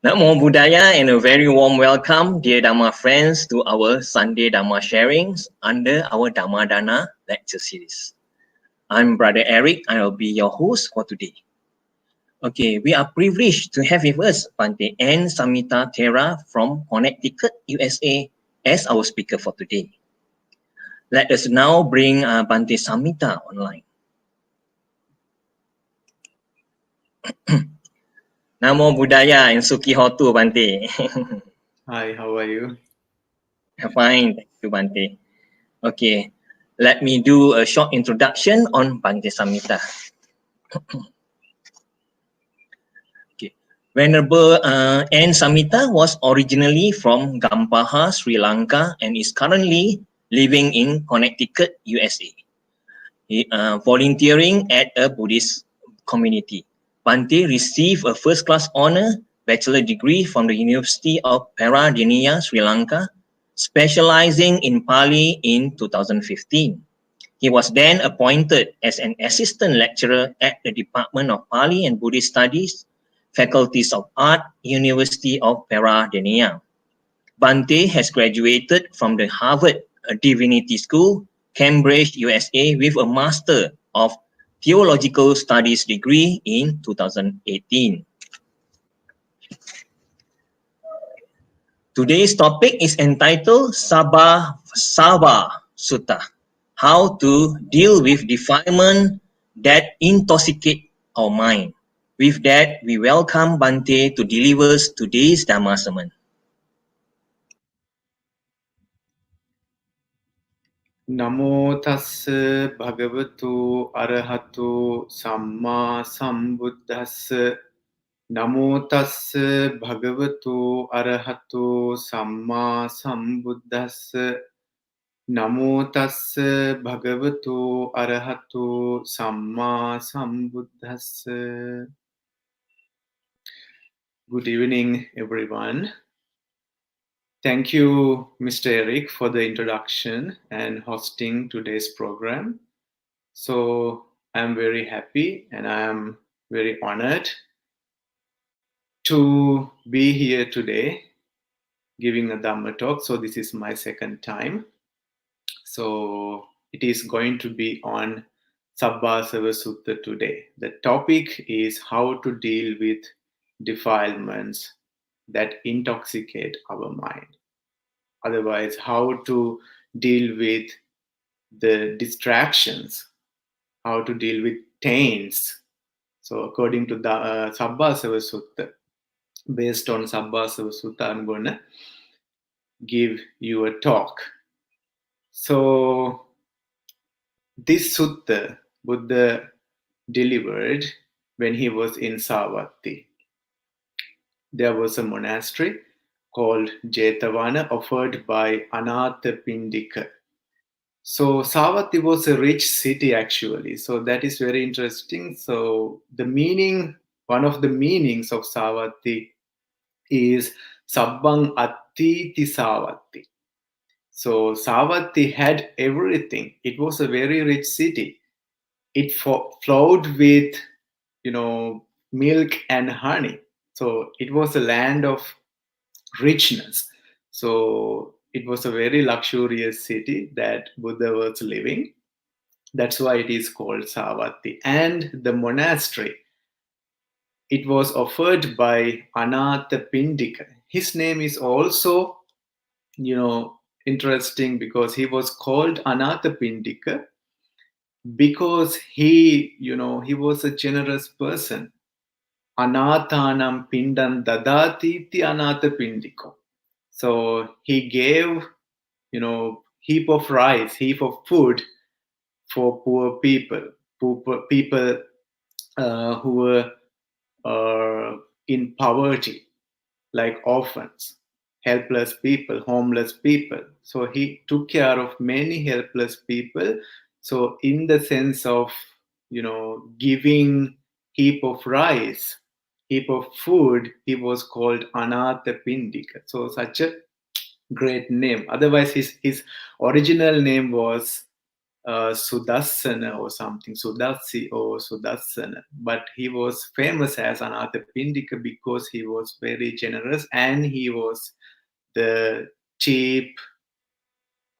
Namo Buddhaya and a very warm welcome, dear Dhamma friends, to our Sunday Dhamma sharings under our Dhamma Dana lecture series. I'm Brother Eric. I will be your host for today. Okay, we are privileged to have with us Bhante and Samitha Thera from Connecticut, USA, as our speaker for today. Let us now bring Bhante Samitha online. Namo Buddhaya and Sukhi Hotu, Bhante. Hi, how are you? Fine, thank you, Bhante. Okay, let me do a short introduction on Bhante Samitha. Okay. Venerable N. Samitha was originally from Gampaha, Sri Lanka, and is currently living in Connecticut, USA. Volunteering at a Buddhist community. Bhante received a first-class honor bachelor degree from the University of Peradeniya, Sri Lanka, specializing in Pali in 2015. He was then appointed as an assistant lecturer at the Department of Pali and Buddhist Studies, Faculties of Art, University of Peradeniya. Bhante has graduated from the Harvard Divinity School, Cambridge, USA, with a Master of Theological Studies degree in 2018. Today's topic is entitled Sabha Sutta, how to deal with defilement that intoxicate our mind. With that, we welcome Bhante to deliver today's Dhamma sermon. Namo tassa bhagavatu arahatu samma sambuddhassa. Namo tassa bhagavatu arahatu samma sambuddhassa. Namo tassa bhagavatu arahatu samma sambuddhassa. Good evening, everyone. Thank you, Mr. Eric, for the introduction and hosting today's program. So I'm very happy and I am very honored to be here today giving a Dhamma talk. So this is my second time. So it is going to be on Sabbasava Sutta today. The topic is how to deal with defilements that intoxicate our mind. Otherwise, how to deal with the distractions, how to deal with taints. So according to the Sabbasava Sutta, based on Sabbasava Sutta, I'm going to give you a talk. So this sutta Buddha delivered when he was in Savatthi. There was a monastery called Jetavana offered by Anathapindika. So Savatthi was a rich city actually. So that is very interesting. So the meaning, one of the meanings of Savatthi is Sabbang Attiti Savatthi. So Savatthi had everything. It was a very rich city. It flowed with, milk and honey. So it was a land of richness. So it was a very luxurious city that Buddha was living. That's why it is called Savatthi. And the monastery, it was offered by Anathapindika. His name is also, interesting because he was called Anathapindika because he was a generous person. Anathanam pindan dadati ti Anathapindiko. So he gave, heap of rice, heap of food for poor people who were in poverty, like orphans, helpless people, homeless people. So he took care of many helpless people. So in the sense of, giving heap of rice, heap of food, he was called Anathapindika. So such a great name. Otherwise, his original name was Sudassana or something, Sudasi or Sudassana. But he was famous as Anathapindika because he was very generous and he was the chief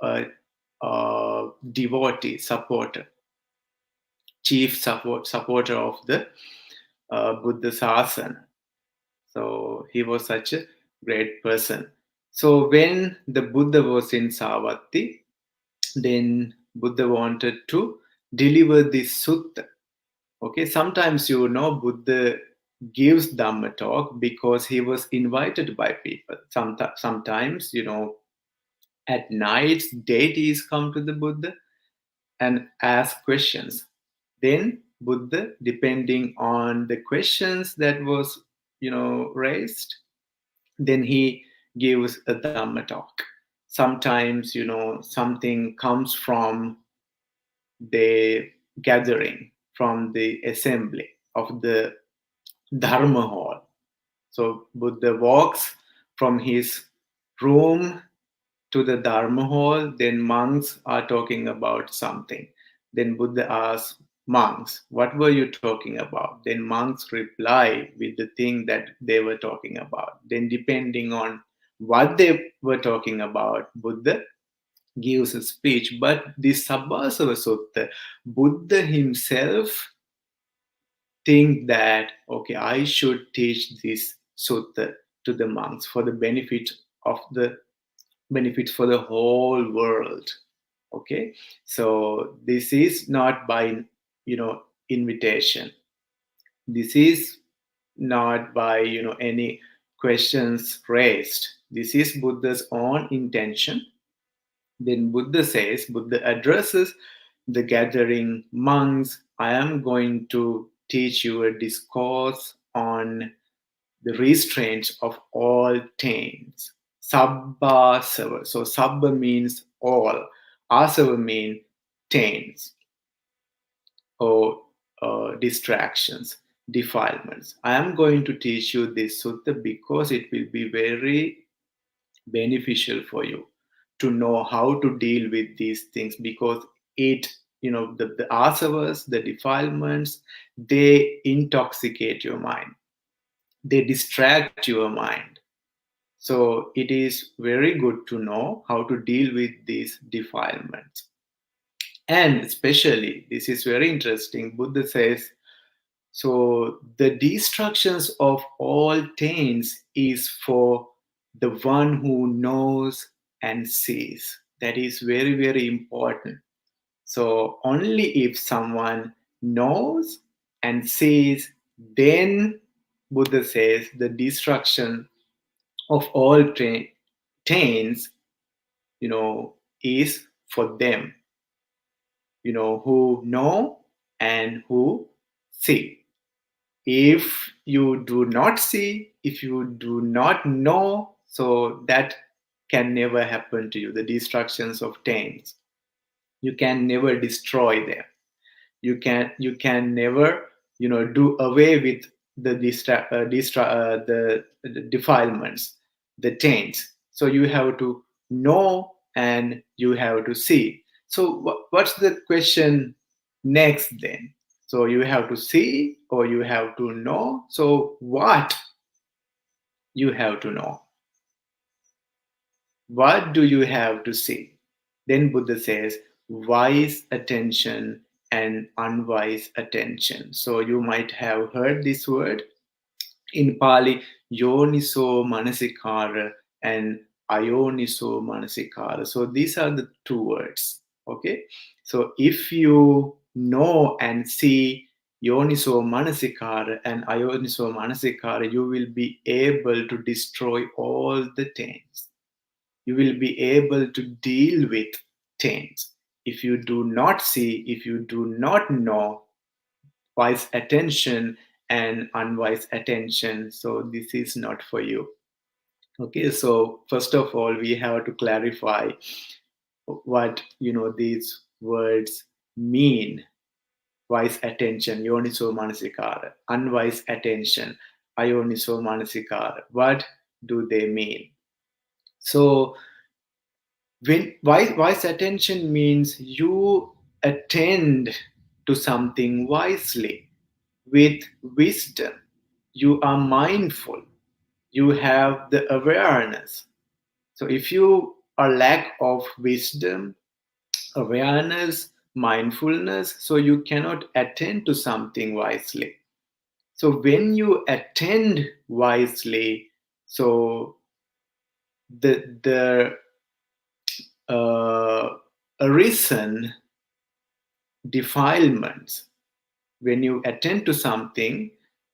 uh, devotee, supporter, supporter of the Buddha Sasana. So he was such a great person. So when the Buddha was in Savatthi, then Buddha wanted to deliver this sutta. Okay, sometimes Buddha gives Dhamma talk because he was invited by people. Sometimes at night deities come to the Buddha and ask questions. Then Buddha, depending on the questions that was raised, then he gives a Dhamma talk. Sometimes something comes from the gathering, from the assembly of the Dharma hall. So Buddha walks from his room to the Dharma hall, then monks are talking about something. Then Buddha asks monks, what were you talking about? Then monks reply with the thing that they were talking about. Then depending on what they were talking about, Buddha gives a speech. But this Sabbasava Sutta, Buddha himself think that, okay, I should teach this sutta to the monks for the benefit for the whole world. Okay, so this is not by invitation. This is not by any questions raised. This is Buddha's own intention. Then Buddha addresses the gathering monks. I am going to teach you a discourse on the restraints of all taints. Sabba sava. So sabba means all. Asava means taints or distractions, defilements. I am going to teach you this sutta because it will be very beneficial for you to know how to deal with these things, because the asavas, the defilements, they intoxicate your mind, they distract your mind. So it is very good to know how to deal with these defilements. And especially, this is very interesting, Buddha says, so the destructions of all taints is for the one who knows and sees. That is very, very important. So only if someone knows and sees, then Buddha says the destruction of all taints, is for them, who know and who see. If you do not see, if you do not know, so that can never happen to you. The destructions of taints, you can never destroy them. You can never do away with the defilements, the taints. So you have to know and you have to see. So what's the question next then? So you have to see or you have to know. So what you have to know? What do you have to see? Then Buddha says, wise attention and unwise attention. So you might have heard this word in Pali, yoniso manasikara and ayoniso manasikara. So these are the two words. Okay. So if you know and see yoniso manasikara and ayoniso manasikara, you will be able to destroy all the taints. You will be able to deal with taints. If you do not see, if you do not know, wise attention and unwise attention, so this is not for you. Okay, so first of all, we have to clarify what these words mean. Wise attention, yoniso manasikara; unwise attention, ayoniso manasikara. What do they mean? So when wise attention means you attend to something wisely with wisdom. You are mindful. You have the awareness. So if you are lack of wisdom, awareness, mindfulness, so you cannot attend to something wisely. So when you attend wisely, so the arisen defilements, when you attend to something,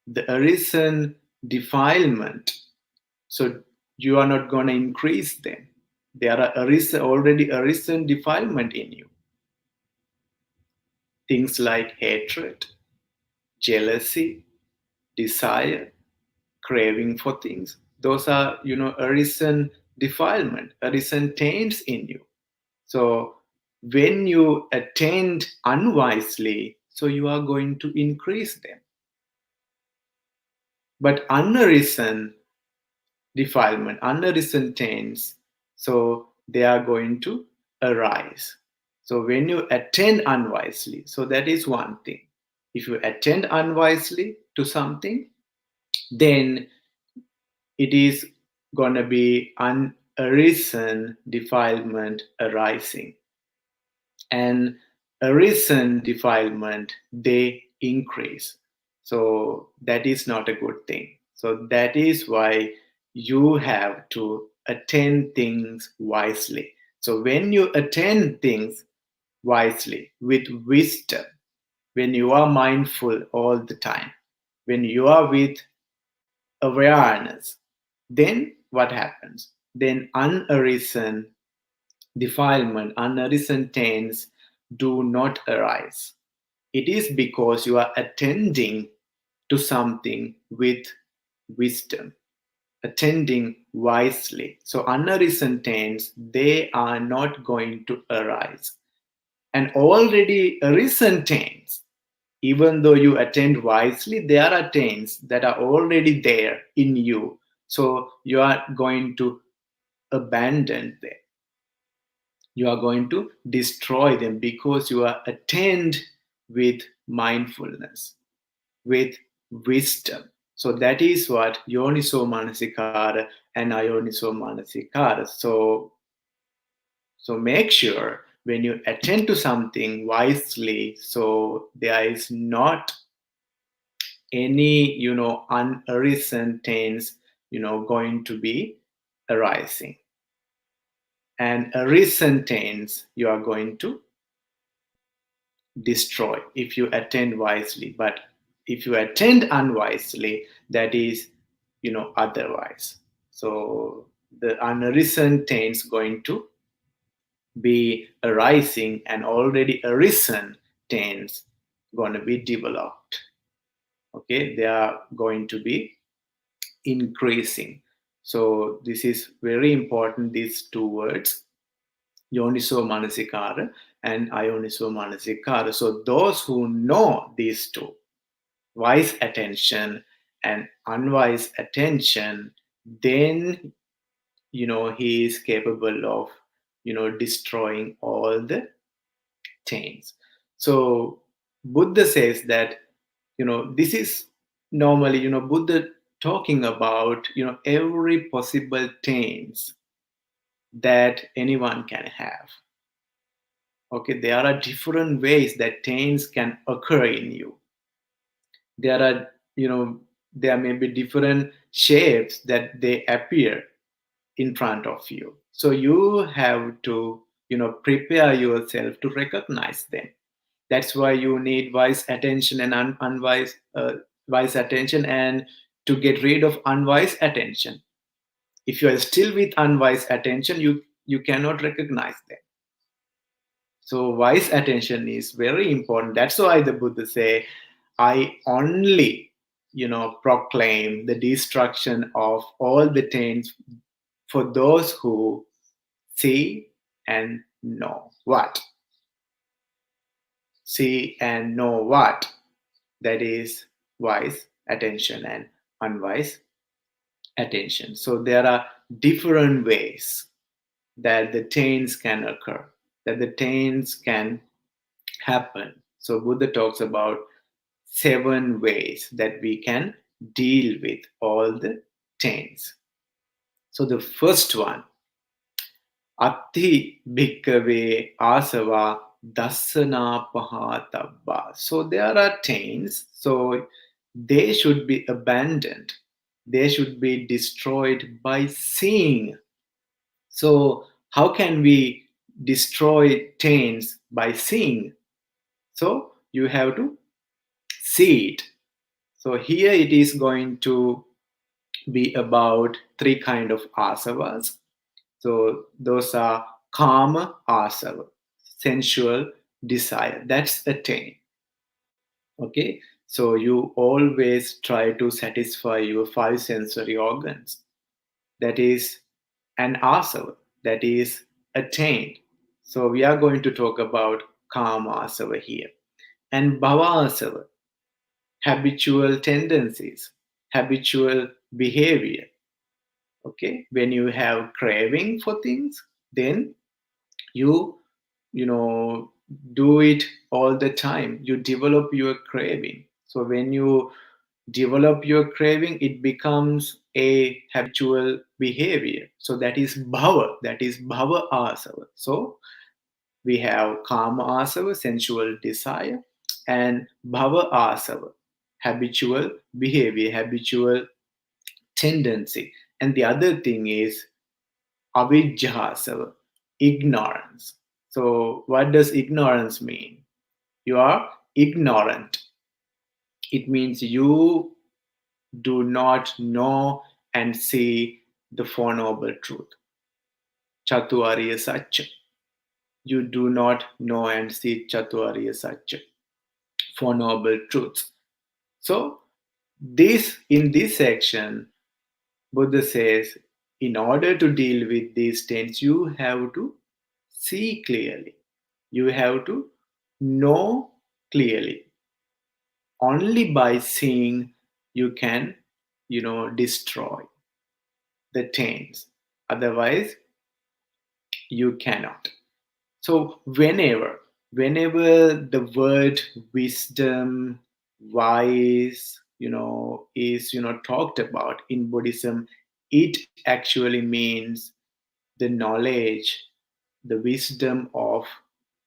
the arisen defilement, so you are not going to increase them. There are already arisen defilement in you. Things like hatred, jealousy, desire, craving for things. Those are, arisen defilement, arisen taints in you. So when you attend unwisely, so you are going to increase them. But unarisen defilement, unarisen taints, so they are going to arise. So when you attend unwisely, so that is one thing. If you attend unwisely to something, then it is going to be unarisen defilement arising. And arisen defilement, they increase. So that is not a good thing. So that is why you have to attend things wisely. So when you attend things wisely with wisdom, when you are mindful all the time, when you are with awareness, then what happens? Then unarisen defilement, unarisen taints do not arise. It is because you are attending to something with wisdom, attending wisely. So unarisen taints, they are not going to arise. And already arisen taints, even though you attend wisely, there are taints that are already there in you. So you are going to abandon them. You are going to destroy them because you are attend with mindfulness, with wisdom. So that is what yoniso manasikara and ayoniso manasikara. So make sure when you attend to something wisely, so there is not any unarisen taints going to be arising. And arisen taints you are going to destroy if you attend wisely. But if you attend unwisely, that is otherwise. So the unarisen taints going to be arising, and already arisen taints going to be developed. Okay, they are going to be increasing. So this is very important, these two words, yoniso manasikara and ayoniso manasikara. So those who know these two, wise attention and unwise attention, then he is capable of destroying all the taints. So Buddha says that this is normally Buddha talking about every possible taints that anyone can have. Okay, there are different ways that taints can occur in you. There are there may be different shapes that they appear in front of you. So you have to prepare yourself to recognize them. That's why you need wise attention and unwise wise attention, and to get rid of unwise attention. If you are still with unwise attention, you cannot recognize them. So wise attention is very important. That's why the Buddha say, I only proclaim the destruction of all the taints for those who see and know. What? See and know what? That is wise attention and unwise attention. So there are different ways that the taints can occur, that the taints can happen. So Buddha talks about 7 ways that we can deal with all the 10s. So the first one, Atti bhikkhave asava dasana pahatabba. So there are 10s, so they should be abandoned. They should be destroyed by seeing. So how can we destroy 10s by seeing? So you have to see it. So here it is going to be about 3 kind of asavas. So those are kama asava, sensual desire. That's a 10. Okay. So you always try to satisfy your 5 sensory organs. That is an asava. That is attained. So we are going to talk about kama asava here. And bhava asava, habitual tendencies, habitual behavior. Okay, when you have craving for things, then you you know do it all the time. You develop your craving. So when you develop your craving, it becomes a habitual behavior. So that is bhava, that is bhava asava. So we have kama asava, sensual desire, and bhava asava, habitual behavior, habitual tendency. And the other thing is avijjasava, ignorance. So what does ignorance mean? You are ignorant. It means you do not know and see the Four Noble Truth. Chaturya Satya. You do not know and see Chaturya Satya. Four Noble Truths. So in this section, Buddha says, in order to deal with these 10s, you have to see clearly. You have to know clearly. Only by seeing you can, destroy the 10s. Otherwise, you cannot. So whenever the word wisdom, wise, is talked about in Buddhism, it actually means the knowledge, the wisdom of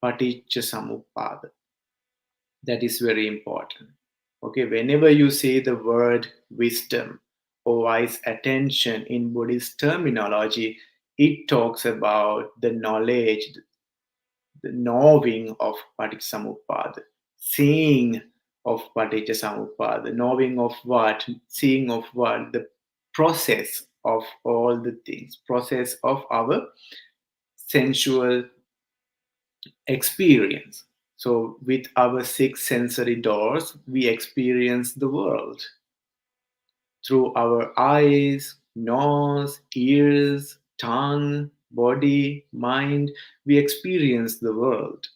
paticca samuppada. That is very important. Okay, whenever you say the word wisdom or wise attention in Buddhist terminology, it talks about the knowledge, the knowing of paticca seeing of paticca knowing of what, seeing of what, the process of all the things, process of our sensual experience. So, with our 6 sensory doors, we experience the world through our eyes, nose, ears, tongue, body, mind. We experience the world.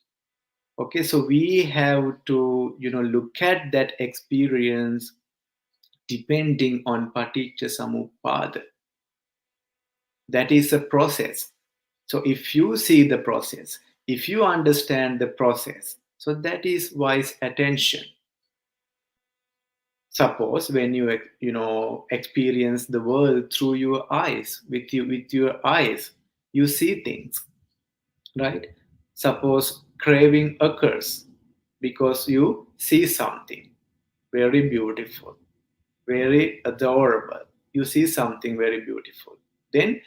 Okay, so we have to, look at that experience depending on paticca samuppada. That is a process. So if you see the process, if you understand the process, so that is wise attention. Suppose when you experience the world through your eyes, with your eyes, you see things, right? Suppose craving occurs because you see something very beautiful, very adorable. You see something very beautiful. Then,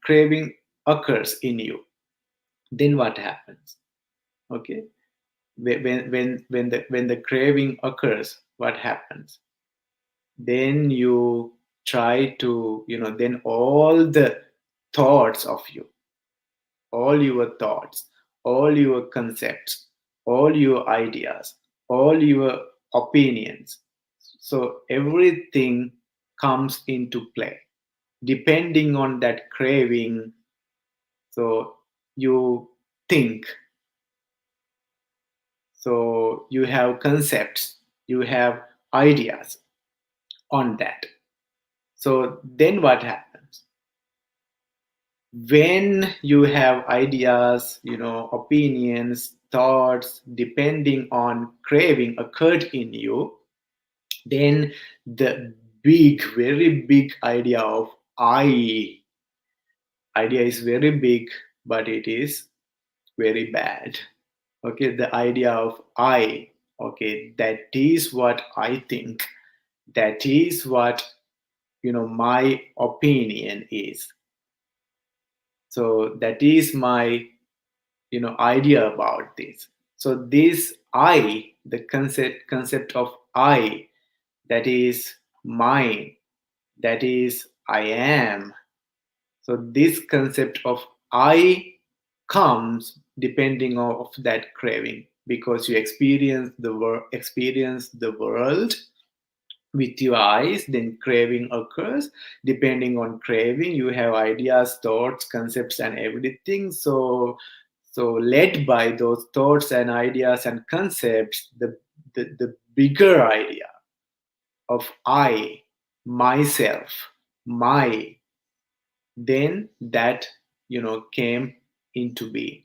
craving occurs in you. Then what happens? Okay. When the craving occurs, what happens? Then you try to, then all the thoughts of you, all your thoughts, all your concepts, all your ideas, all your opinions. So everything comes into play depending on that craving. So you think, so you have concepts, you have ideas on that. So then what happens? When you have ideas, opinions, thoughts, depending on craving occurred in you, then the very big idea of idea is very big, but it is very bad. Okay, the idea of okay, that is what I think, that is what my opinion is. So that is my idea about this. So this the concept of that is mine, that is I am. So this concept of I comes depending of that craving, because you experience the world with your eyes, then craving occurs. Depending on craving, you have ideas, thoughts, concepts, and everything. So led by those thoughts and ideas and concepts, the bigger idea of I, myself, my, then that came into being.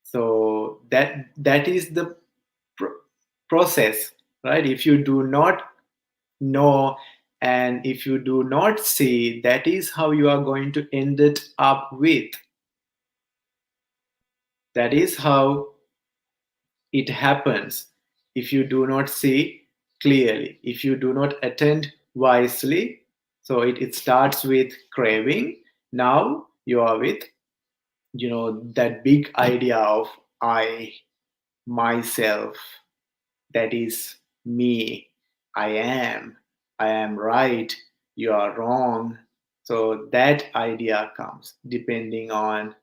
So that is the process, right? If you do not know and if you do not see, that is how you are going to end it up with. That is how it happens. If you do not see clearly, if you do not attend wisely, so it starts with craving. Now you are with that big idea of I, myself, that is me, I am right, you are wrong. So that idea comes depending on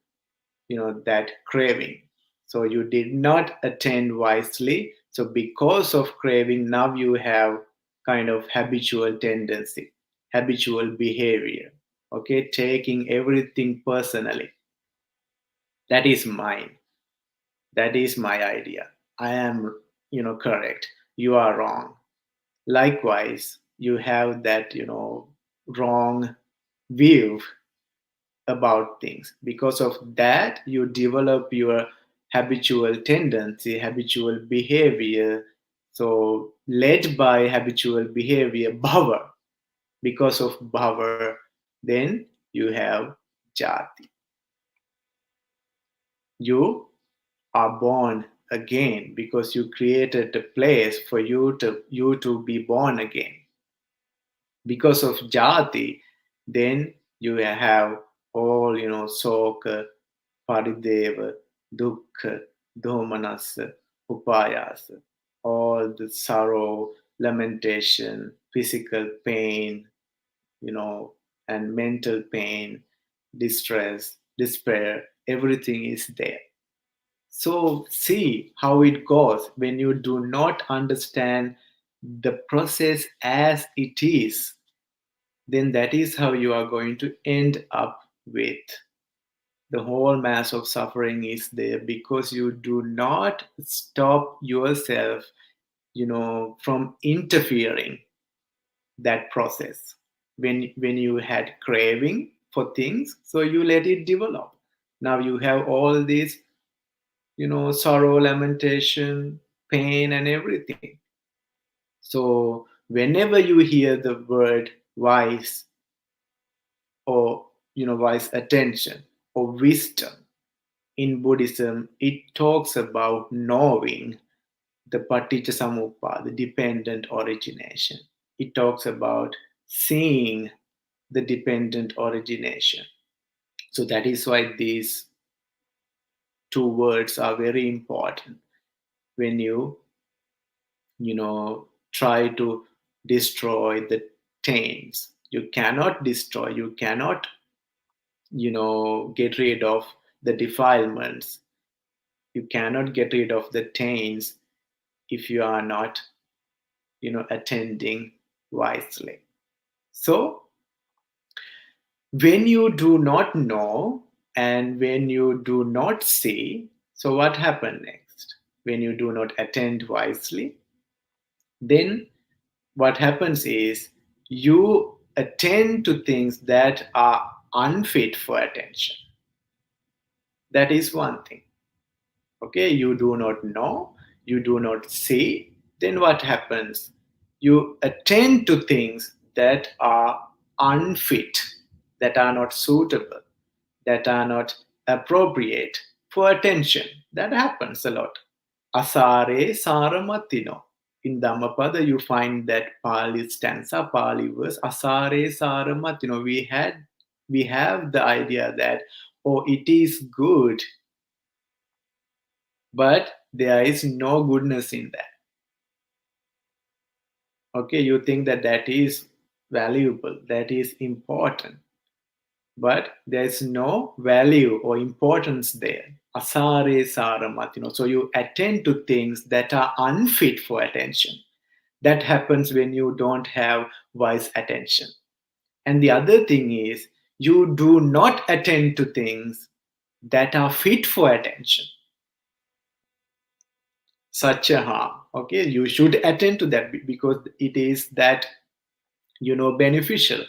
that craving. So you did not attend wisely, so because of craving, now you have kind of habitual tendency, habitual behavior, okay, taking everything personally. That is mine, that is my idea, I am correct, you are wrong. Likewise, you have that wrong view about things. Because of that, you develop your habitual tendency, habitual behavior. So led by habitual behavior, bhava. Because of bhava, then you have jati. You are born again because you created a place for you to be born again. Because of jati, then you have all soka, parideva, dukkha, domanassa, upayasa, all the sorrow, lamentation, physical pain, and mental pain, distress, despair, everything is there. So see how it goes when you do not understand the process as it is, then that is how you are going to end up with. The whole mass of suffering is there because you do not stop yourself, from interfering that process. When you had craving for things, so you let it develop. Now you have all these, sorrow, lamentation, pain, and everything. So whenever you hear the word wise, or wise attention, or wisdom in Buddhism, it talks about knowing the paticca samuppada, the dependent origination. It talks about seeing the dependent origination. So that is why these two words are very important when try to destroy the taints. You cannot destroy, you cannot get rid of the defilements, you cannot get rid of the taints if you are not attending wisely. So when you do not know and when you do not see, so what happened next? When you do not attend wisely, then what happens is you attend to things that are unfit for attention. That is one thing. Okay, you do not know, you do not see, then what happens? You attend to things that are unfit, that are not suitable, that are not appropriate for attention. That happens a lot. Asare Saramatino. In Dhammapada, you find that Pali stanza, Pali verse, Asare Saramatino. We have the idea that, oh, it is good, but there is no goodness in that. Okay, you think that that is valuable, that is important, but there's no value or importance there. Asare Saramatino. So you attend to things that are unfit for attention. That happens when you don't have wise attention. And the other thing is, you do not attend to things that are fit for attention. Such a harm. Okay, you should attend to that because it is that, beneficial.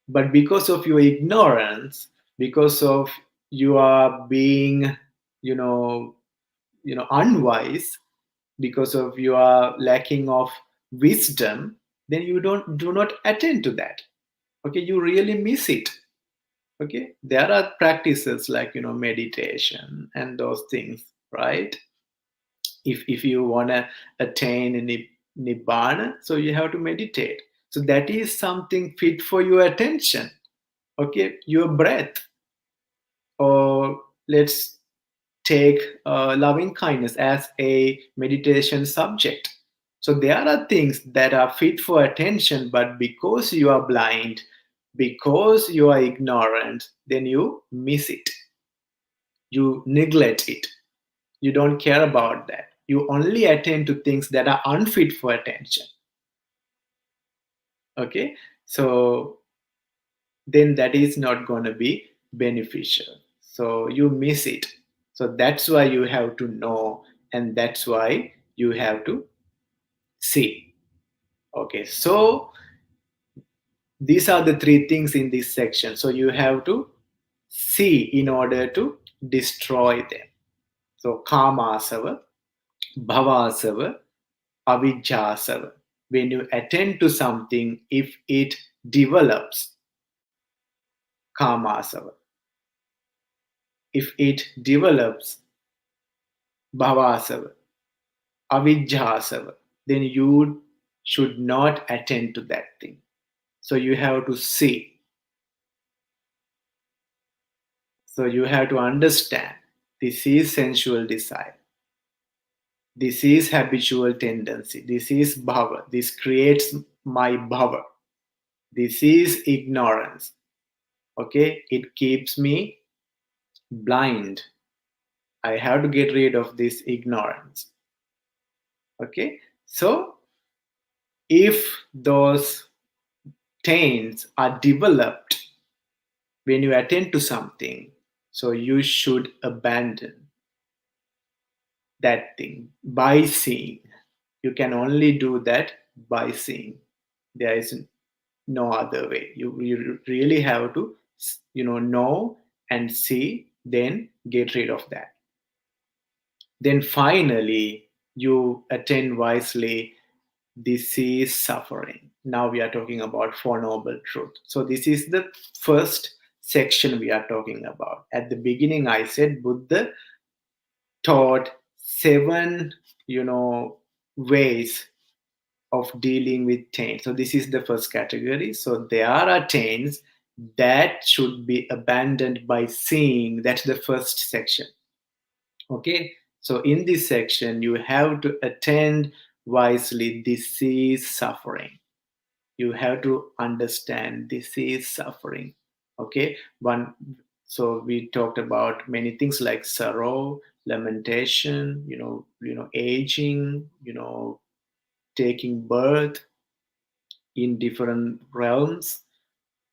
But because of your ignorance, because of you are being, you know, unwise, because of your lacking of wisdom, then you do not attend to that. Okay, you really miss it. Okay, there are practices like meditation and those things, right? If you want to attain nibbana, so you have to meditate. So that is something fit for your attention. Okay, your breath. Or let's take loving kindness as a meditation subject. So there are things that are fit for attention, but because you are blind, because you are ignorant, then you miss it. You neglect it. You don't care about that. You only attend to things that are unfit for attention. Okay, so then that is not going to be beneficial. So you miss it. So that's why you have to know, and that's why you have to see. Okay, so these are the three things in this section. So you have to see in order to destroy them. So kamasava, bhavasava, avijjasava. When you attend to something, if it develops, kamasava. If it develops, bhavasava, avijjasava, then you should not attend to that thing. So you have to see. So you have to understand this is sensual desire. This is habitual tendency. This is bhava. This creates my bhava. This is ignorance. Okay, it keeps me blind. I have to get rid of this ignorance. Okay, so if those taints are developed when you attend to something, so you should abandon that thing by seeing. You can only do that by seeing. There is no other way. You really have to know and see, then get rid of that. Then finally you attend wisely. This is suffering. Now we are talking about Four Noble Truth. So this is the first section we are talking about. At the beginning I said Buddha taught 7 ways of dealing with taints. So this is the first category. So there are taints that should be abandoned by seeing. That's the first section. Okay, so in this section you have to attend wisely. This is suffering. You have to understand this is suffering. Okay, so we talked about many things like sorrow, lamentation, aging, taking birth in different realms.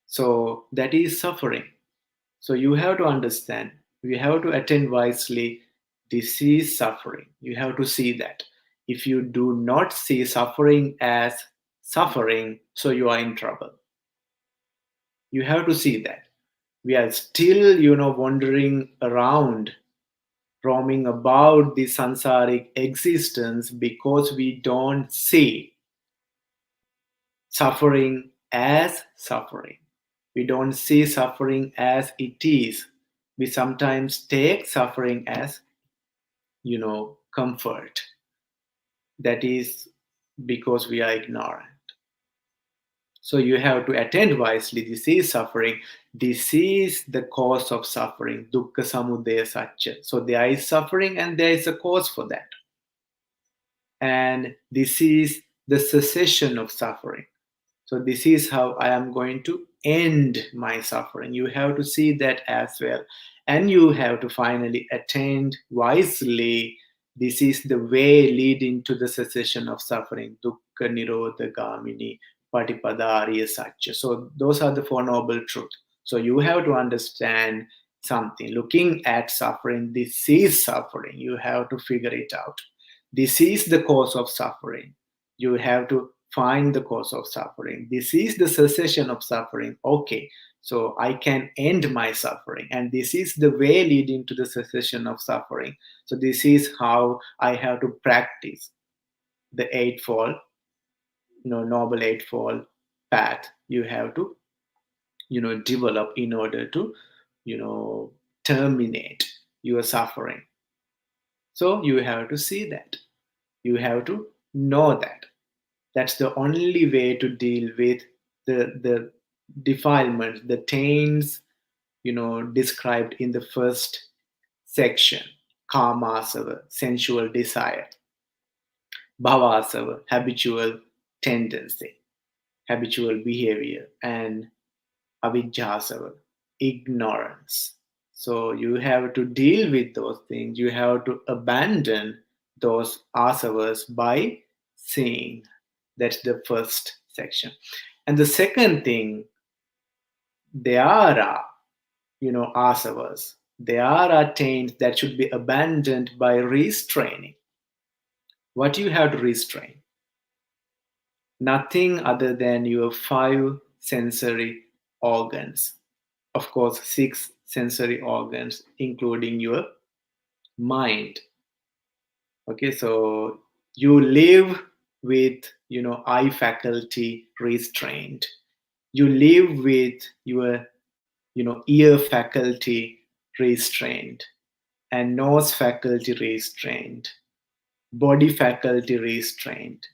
So that is suffering. So you have to understand, you have to attend wisely. This is suffering. You have to see that. If you do not see suffering as suffering, so you are in trouble. You have to see that. We are still, wandering around, roaming about the sansaric existence because we don't see suffering as suffering. We don't see suffering as it is. We sometimes take suffering as, comfort. That is because we are ignorant. So you have to attend wisely. This is suffering. This is the cause of suffering. Dukkha samudaya satya. So there is suffering and there is a cause for that. And this is the cessation of suffering. So this is how I am going to end my suffering. You have to see that as well. And you have to finally attend wisely. This is the way leading to the cessation of suffering. Dukkha nirodha gamini patipada ariya satya. So those are the Four Noble Truths. So you have to understand something. Looking at suffering, this is suffering. You have to figure it out. This is the cause of suffering. You have to find the cause of suffering. This is the cessation of suffering. Okay, so I can end my suffering. And this is the way leading to the cessation of suffering. So this is how I have to practice the Eightfold, Noble Eightfold path. You have to, develop in order to, terminate your suffering. So you have to see that. You have to know that. That's the only way to deal with the defilements, the taints, described in the first section. Karmasava, sensual desire. Bhavasava, habitual tendency, habitual behavior. And avijjasava, ignorance. So you have to deal with those things. You have to abandon those asavas by seeing. That's the first section. And the second thing, there are, asavas. There are taints that should be abandoned by restraining. What you have to restrain? Nothing other than your 5 sensory organs. Of course, 6 sensory organs, including your mind. Okay, so you live with, eye faculty restrained. You live with your, ear faculty restrained, and nose faculty restrained, body faculty restrained,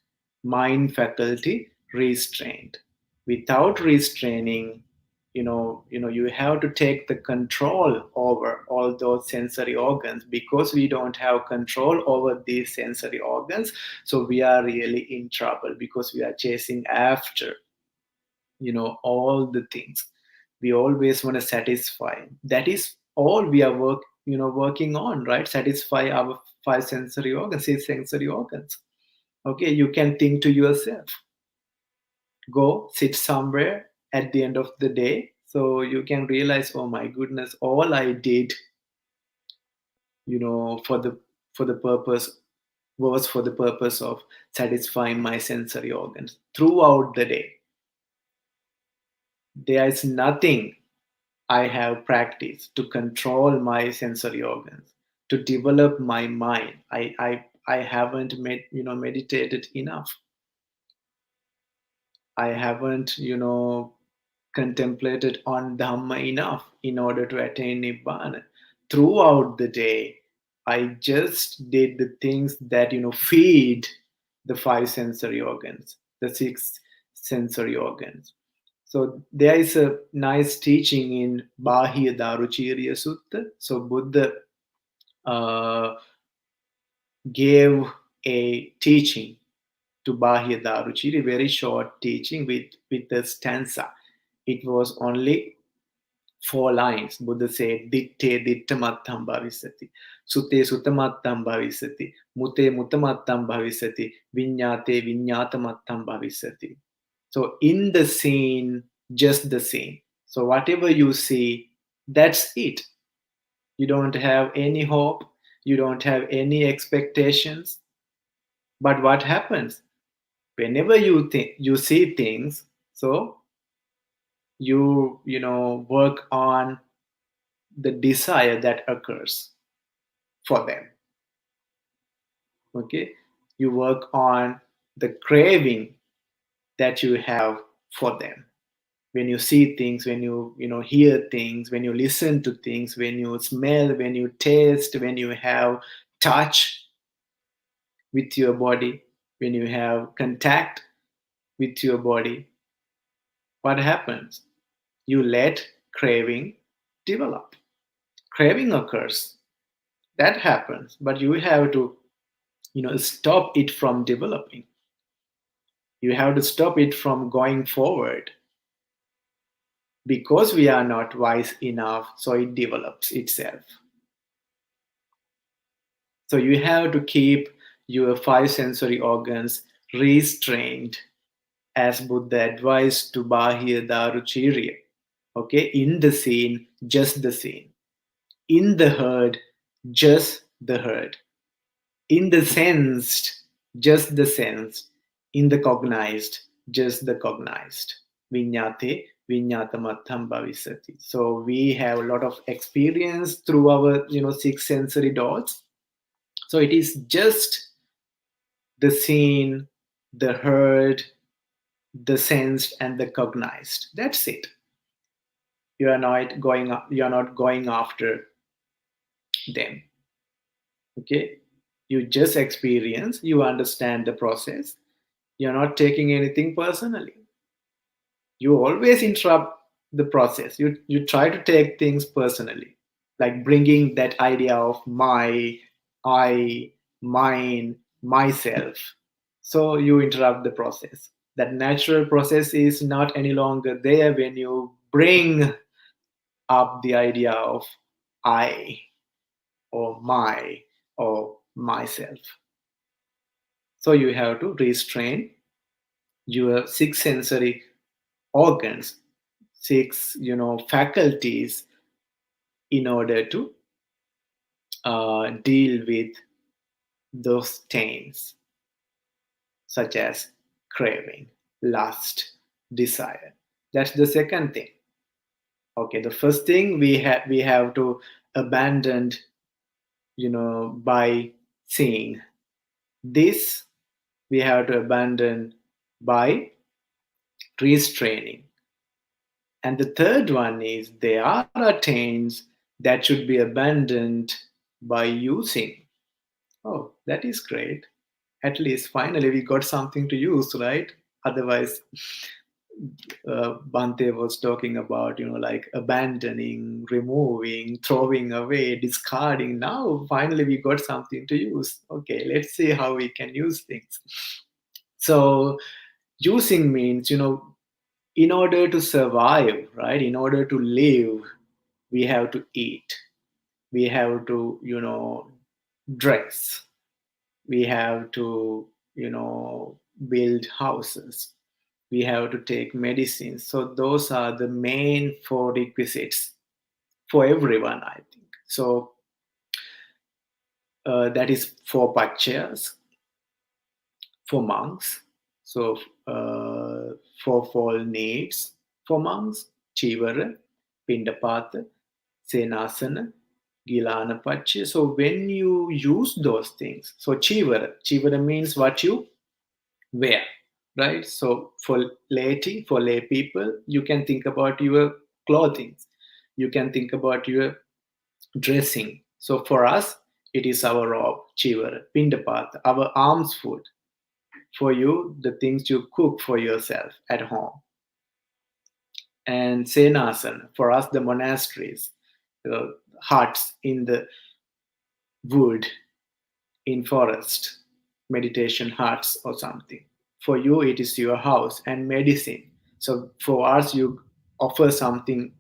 mind faculty restrained. Without restraining, you have to take the control over all those sensory organs. Because we don't have control over these sensory organs, so we are really in trouble, because we are chasing after, all the things. We always want to satisfy. That is all we are working on, right? Satisfy our 5 sensory organs, 6 sensory organs. Okay, you can think to yourself, go sit somewhere at the end of the day, so you can realize, oh my goodness, all I did, for the purpose was for the purpose of satisfying my sensory organs throughout the day. There is nothing I have practiced to control my sensory organs, to develop my mind. I haven't meditated enough. I haven't, contemplated on Dhamma enough in order to attain Nibbana. Throughout the day, I just did the things that, feed the 5 sensory organs, the 6 sensory organs. So there is a nice teaching in Bahya Daruchirya Sutta. So Buddha gave a teaching to Bahya Daruchiri, very short teaching with a stanza. It was only 4 lines. Buddha said, Ditte dittamattam bhavisati, Sute sutamattam bhavisati, Mute mutamattam bhavisati, Vinyate vinyatamattam bhavisati. So in the scene, just the scene. So whatever you see, that's it. You don't have any hope. You don't have any expectations. But what happens? Whenever you see things, so you work on the desire that occurs. for them. Okay, you work on the craving that you have for them. When you see things, when you hear things, when you listen to things, when you smell, when you taste, when you have touch with your body, when you have contact with your body, what happens? You let craving develop. Craving occurs. That happens, but you have to stop it from developing. You have to stop it from going forward, because we are not wise enough, so it develops itself. So you have to keep your five sensory organs restrained, as Buddha advised to Bahir Daruchirya. Okay, in the seen, just the seen. In the heard, just the heard. In the sensed, just the sensed. In the cognized, just the cognized. Vinyate, vinyatamatham bhavisati. So we have a lot of experience through our six sensory doors. So it is just the seen, the heard, the sensed, and the cognized. That's it. You are not going after them. Okay, you just experience, you understand the process, you're not taking anything personally. You always interrupt the process. You try to take things personally, like bringing that idea of my, I, mine, myself. So you interrupt the process. That natural process is not any longer there when you bring up the idea of I, or my, or myself. So you have to restrain your six sensory organs, six faculties, in order to deal with those stains, such as craving, lust, desire. That's the second thing. Okay, the first thing we have to abandon, by seeing. This we have to abandon by restraining. And the third one is there are attains that should be abandoned by using. Oh, that is great. At least finally we got something to use, right? Otherwise, Bante was talking about, like abandoning, removing, throwing away, discarding. Now, finally, we got something to use. Okay, let's see how we can use things. So, using means, in order to survive, right? In order to live, we have to eat. We have to, dress. We have to, build houses. We have to take medicines. So those are the main four requisites for everyone, I think. So that is four pachayas for monks. So fourfold needs for monks: chivara, pindapata, senasana, gilana pachya. So when you use those things, so chivara means what you wear, right? So for laity, for lay people, you can think about your clothing, you can think about your dressing. So for us, it is our robe, chivara, pindapata, our alms food. For you, the things you cook for yourself at home. And senasana, for us, the monasteries, the huts in the wood, in forest, meditation huts or something. For you, it is your house. And medicine. So for us, you offer something,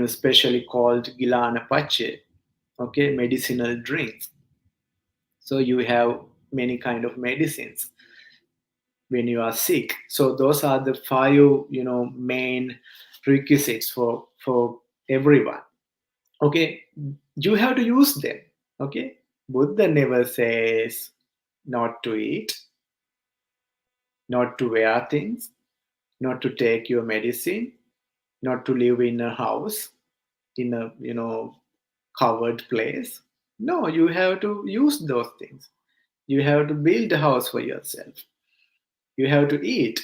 specially called gilana pache, okay, medicinal drinks. So you have many kind of medicines when you are sick. So those are the five, main requisites for everyone. Okay, you have to use them. Okay, Buddha never says not to eat, not to wear things, not to take your medicine, not to live in a house, in a covered place. No, you have to use those things. You have to build a house for yourself. You have to eat.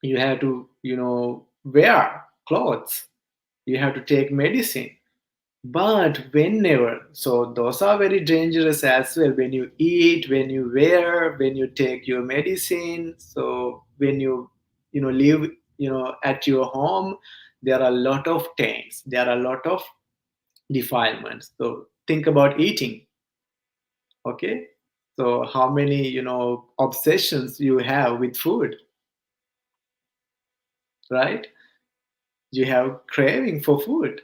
You have to, wear clothes. You have to take medicine. But whenever, so those are very dangerous as well. When you eat, when you wear, when you take your medicine, so when live, at your home, there are a lot of taints. There are a lot of defilements. So think about eating. Okay, so how many obsessions you have with food, right? You have craving for food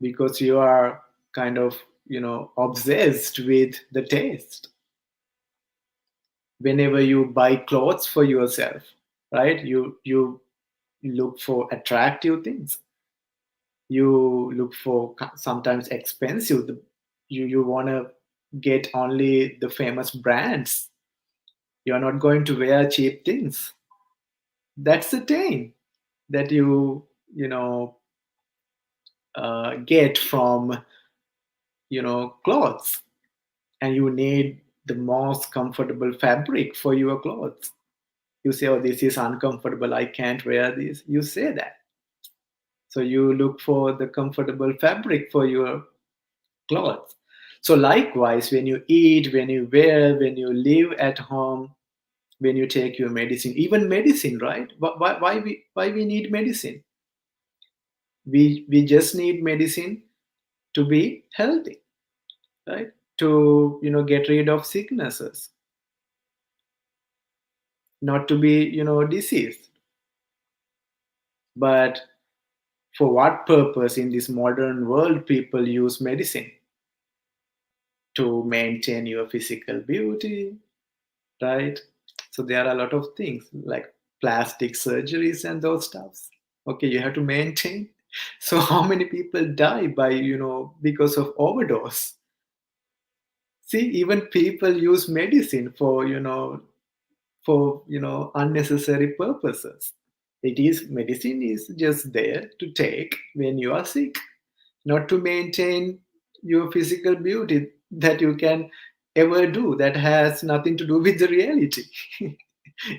because you are kind of obsessed with the taste. Whenever you buy clothes for yourself, right, you look for attractive things. You look for sometimes expensive. You want to get only the famous brands. You're not going to wear cheap things. That's the thing that you know get from clothes. And you need the most comfortable fabric for your clothes. You say, oh, this is uncomfortable, I can't wear this. You say that. So you look for the comfortable fabric for your clothes. So likewise, when you eat, when you wear, when you live at home, when you take your medicine, even medicine, right? Why we need medicine? We just need medicine to be healthy, right? To get rid of sicknesses, not to be diseased. But for what purpose in this modern world people use medicine? To maintain your physical beauty, right? So there are a lot of things like plastic surgeries and those stuffs. Okay, you have to maintain. So how many people die by because of overdose? See, even people use medicine for unnecessary purposes. It is medicine is just there to take when you are sick, not to maintain your physical beauty that you can ever do. That has nothing to do with the reality.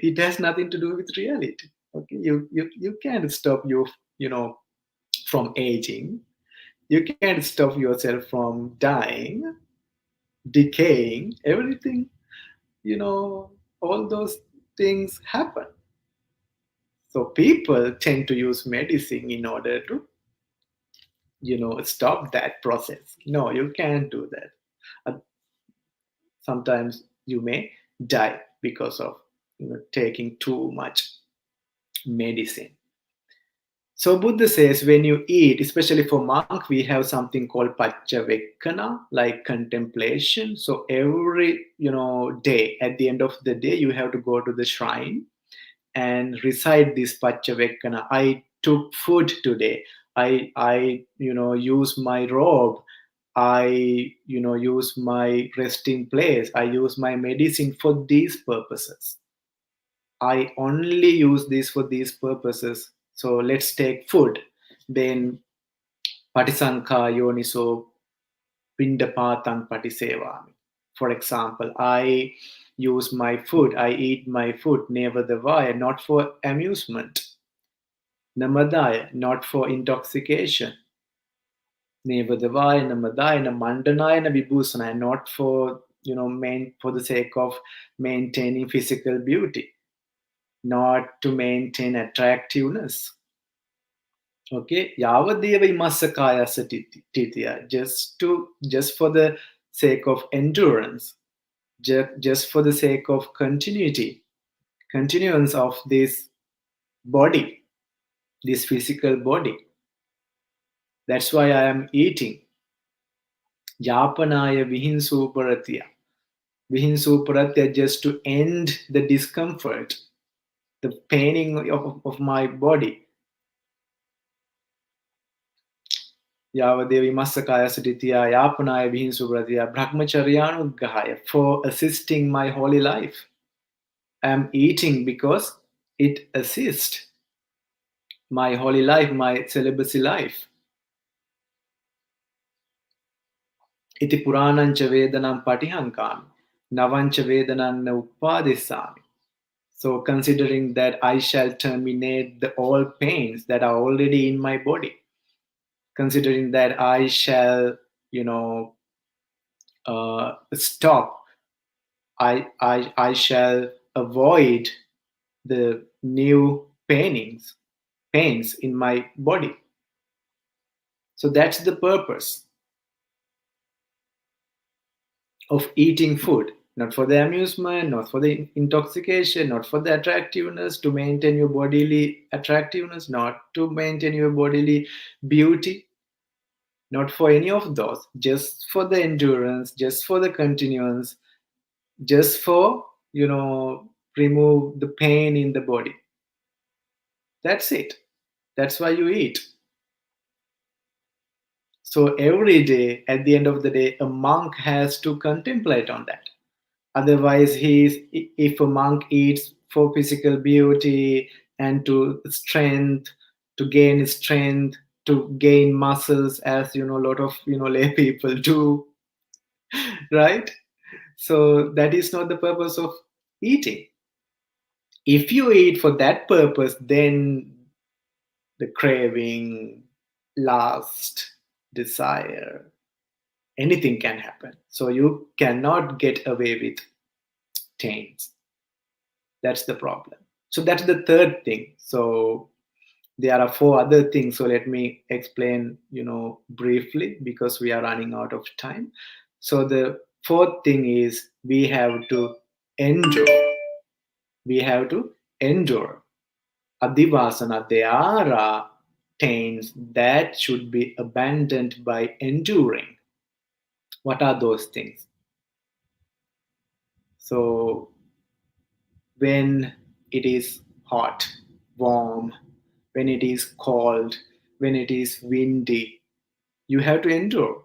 It has nothing to do with reality. Okay, you can't stop you know from aging. You can't stop yourself from dying, decaying, everything. All those things happen. So people tend to use medicine in order to stop that process. No, you can't do that. Sometimes you may die because of taking too much medicine. So Buddha says when you eat, especially for monk, we have something called paccavekkhana, like contemplation. So every day, at the end of the day, you have to go to the shrine and recite this paccavekkhana. I took food today. I use my robe. I use my resting place. I use my medicine for these purposes. I only use this for these purposes. So let's take food. Then patisankha yoniso pindapatang patisevami. For example, I use my food, I eat my food, nevadavaya, not for amusement. Namadaya, not for intoxication. Nevadavaya, namadaya, namandanaya, navibhusanaya, not for for the sake of maintaining physical beauty, not to maintain attractiveness. Okay, yavadeva imasakaya titya, just for the sake of endurance, just for the sake of continuance of this body, this physical body. That's why I am eating. Yapanaya vihinsuparatya. Vihinsuparatya, just to end the discomfort, the paining of my body. Yavadevi Masakaya Saditya Yapanaya Vihinsuparatya Brahmacharyanuggahaya, for assisting my holy life. I am eating because it assists my holy life, my celibacy life. Iti puranancha vedanam patihankami, navancha vedanam na upadisami. So considering that I shall terminate the all pains that are already in my body, considering that I shall, stop, I shall avoid the new pains in my body. So that's the purpose of eating food. Not for the amusement, not for the intoxication, not for the attractiveness, to maintain your bodily attractiveness, not to maintain your bodily beauty, not for any of those, just for the endurance, just for the continuance, just for, remove the pain in the body. That's it. That's why you eat. So every day, at the end of the day, a monk has to contemplate on that. Otherwise, if a monk eats for physical beauty and to gain strength, to gain muscles, as a lot of lay people do, right? So that is not the purpose of eating. If you eat for that purpose, then the craving, lust, desire, anything can happen. So you cannot get away with taints. That's the problem. So that's the third thing. So there are four other things. So let me explain, briefly, because we are running out of time. So the fourth thing is we have to endure. We have to endure. Adivasana, there are taints that should be abandoned by enduring. What are those things? So when it is hot, warm, when it is cold, when it is windy, you have to endure.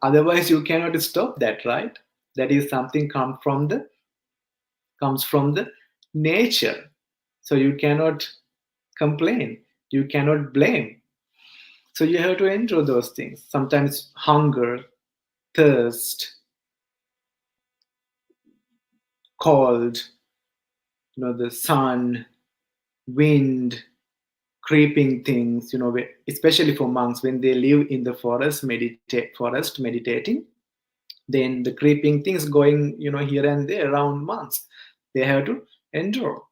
Otherwise, you cannot stop that, right? That is something comes from the nature. So you cannot complain. You cannot blame. So you have to endure those things. Sometimes hunger, thirst, cold, the sun, wind, creeping things, especially for monks when they live in the forest, meditating, then the creeping things going, here and there around monks, they have to endure.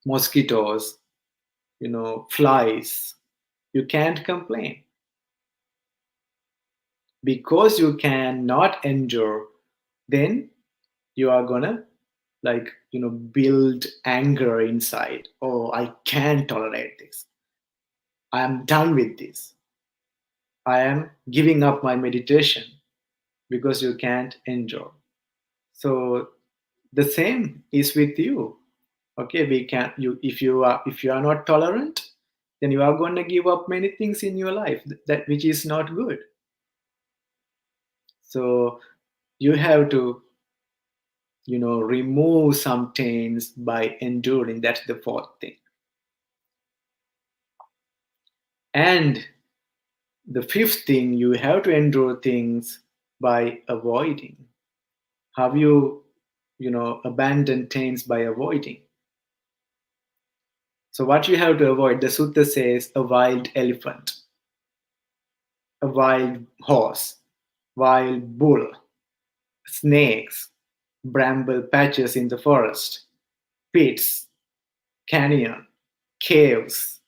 Mosquitoes, flies, you can't complain. Because you cannot endure, then you are gonna build anger inside. Oh, I can't tolerate this. I am done with this. I am giving up my meditation because you can't endure. So the same is with you. Okay, we can you if you are not tolerant, then you are going to give up many things in your life that which is not good. So you have to remove some taints by enduring. That's the fourth thing. And the fifth thing, you have to endure things by avoiding. Have you abandon taints by avoiding? So what you have to avoid, the sutta says, a wild elephant, a wild horse, wild bull, snakes, bramble patches in the forest, pits, canyon, caves,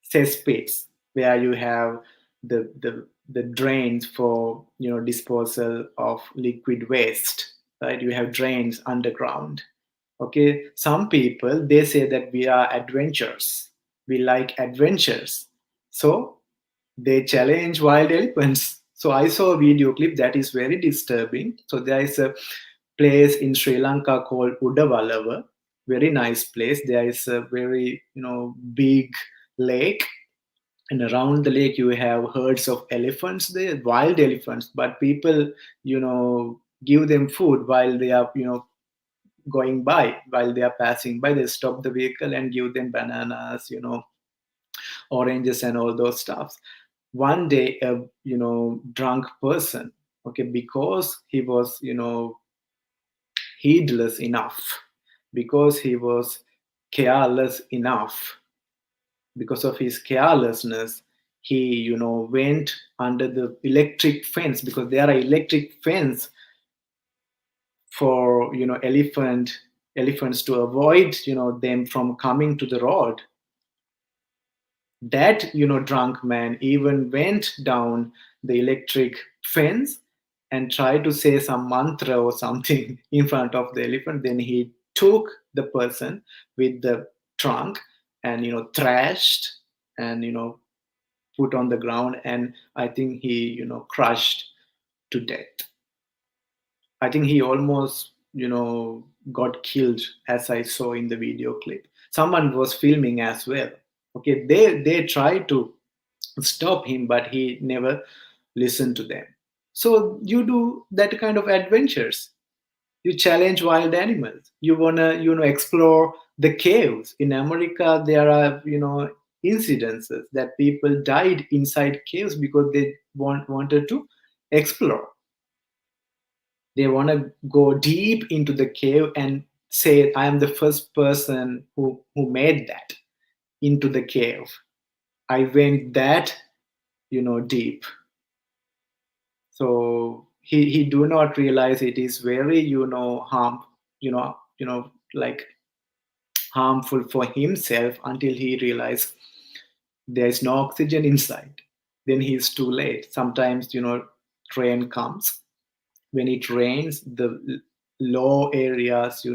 cesspits, where you have the drains for disposal of liquid waste, right? You have drains underground. Okay, some people, they say that we are adventurers, we like adventures, so they challenge wild elephants. So I saw a video clip that is very disturbing. So there is a place in Sri Lanka called Udawalawa, very nice place. There is a very big lake, and around the lake you have herds of elephants there, wild elephants, but people give them food while they are going by, while they are passing by. They stop the vehicle and give them bananas, oranges and all those stuffs. one day a drunk person, okay, because he was heedless enough, because he was careless enough, because of his carelessness, he went under the electric fence, because there are electric fence for elephants to avoid them from coming to the road. That drunk man even went down the electric fence and tried to say some mantra or something in front of the elephant. Then he took the person with the trunk and thrashed and put on the ground, and I think he crushed to death. I think he almost got killed, as I saw in the video clip. Someone was filming as well. Okay, they tried to stop him, but he never listened to them. So you do that kind of adventures. You challenge wild animals. You wanna explore the caves. In America, there are incidences that people died inside caves because they wanted to explore. They want to go deep into the cave and say, I am the first person who made that into the cave. I went that deep. So he do not realize it is very like harmful for himself, until he realized there is no oxygen inside. Then he's too late. Sometimes rain comes. When it rains, the low areas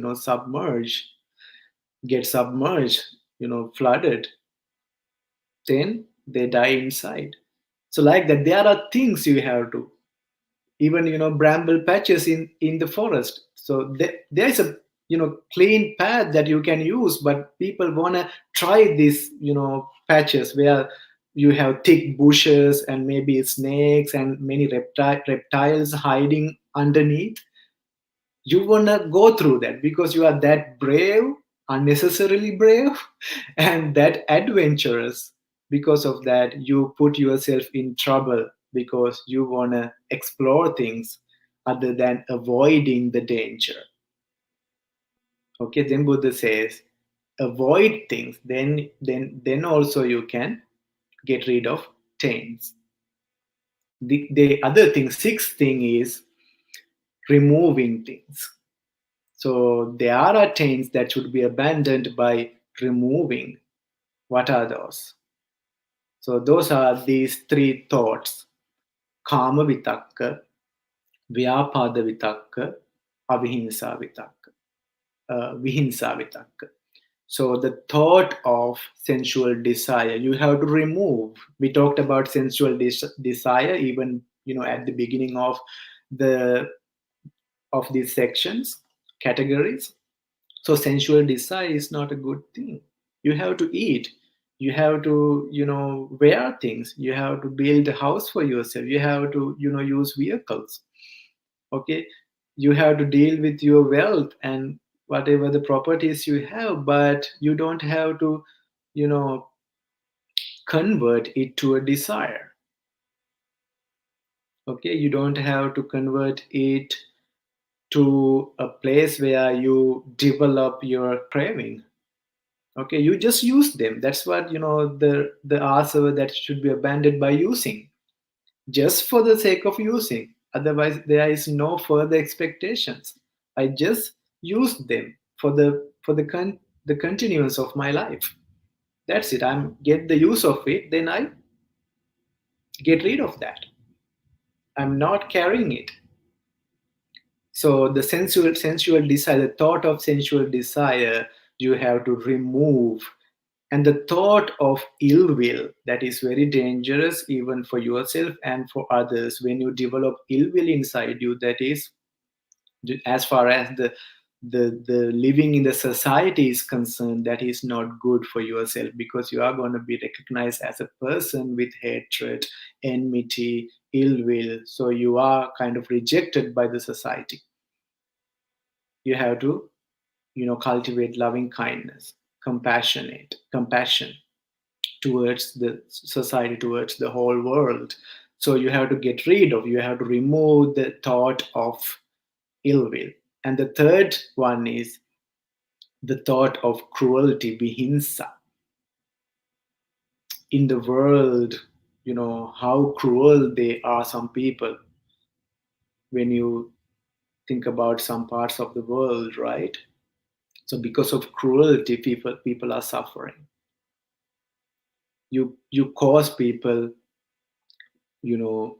get submerged, flooded. Then they die inside. So like that, there are things you have to, even bramble patches in the forest. So there is a clean path that you can use, but people want to try these patches where you have thick bushes and maybe snakes and many reptiles hiding underneath. You want to go through that because you are that brave, unnecessarily brave, and that adventurous. Because of that, you put yourself in trouble because you want to explore things other than avoiding the danger. Okay, then Buddha says, avoid things, then also you can get rid of taints. The other thing, sixth thing, is removing things. So there are taints that should be abandoned by removing. What are those? So those are these three thoughts: Kama vitakka, Vyapada vitakka, Avihimsa vitakka. Vihimsa vitakka. So the thought of sensual desire, you have to remove. We talked about sensual desire even at the beginning the of these sections, categories. So sensual desire is not a good thing. You have to eat, you have to wear things, you have to build a house for yourself, you have to use vehicles. Okay, you have to deal with your wealth and whatever the properties you have, but you don't have to you know convert it to a desire. Okay, you don't have to convert it to a place where you develop your craving. Okay, you just use them. That's what the asava that should be abandoned by using, just for the sake of using. Otherwise there is no further expectations. I just use them for the continuance of my life. That's it. I'm get the use of it, then I get rid of that. I'm not carrying it. So the sensual desire, the thought of sensual desire, you have to remove. And the thought of ill will, that is very dangerous even for yourself and for others. When you develop ill will inside you, that is, as far as the living in the society is concerned, that is not good for yourself, because you are going to be recognized as a person with hatred, enmity, ill will. So you are kind of rejected by the society. You have to cultivate loving kindness, compassion. towards the society, towards the whole world. So you have to get rid of, you have to remove the thought of ill will. And the third one is the thought of cruelty, vihinsa. In the world, how cruel they are, some people, when you think about some parts of the world, right? So because of cruelty, people are suffering. You cause people, a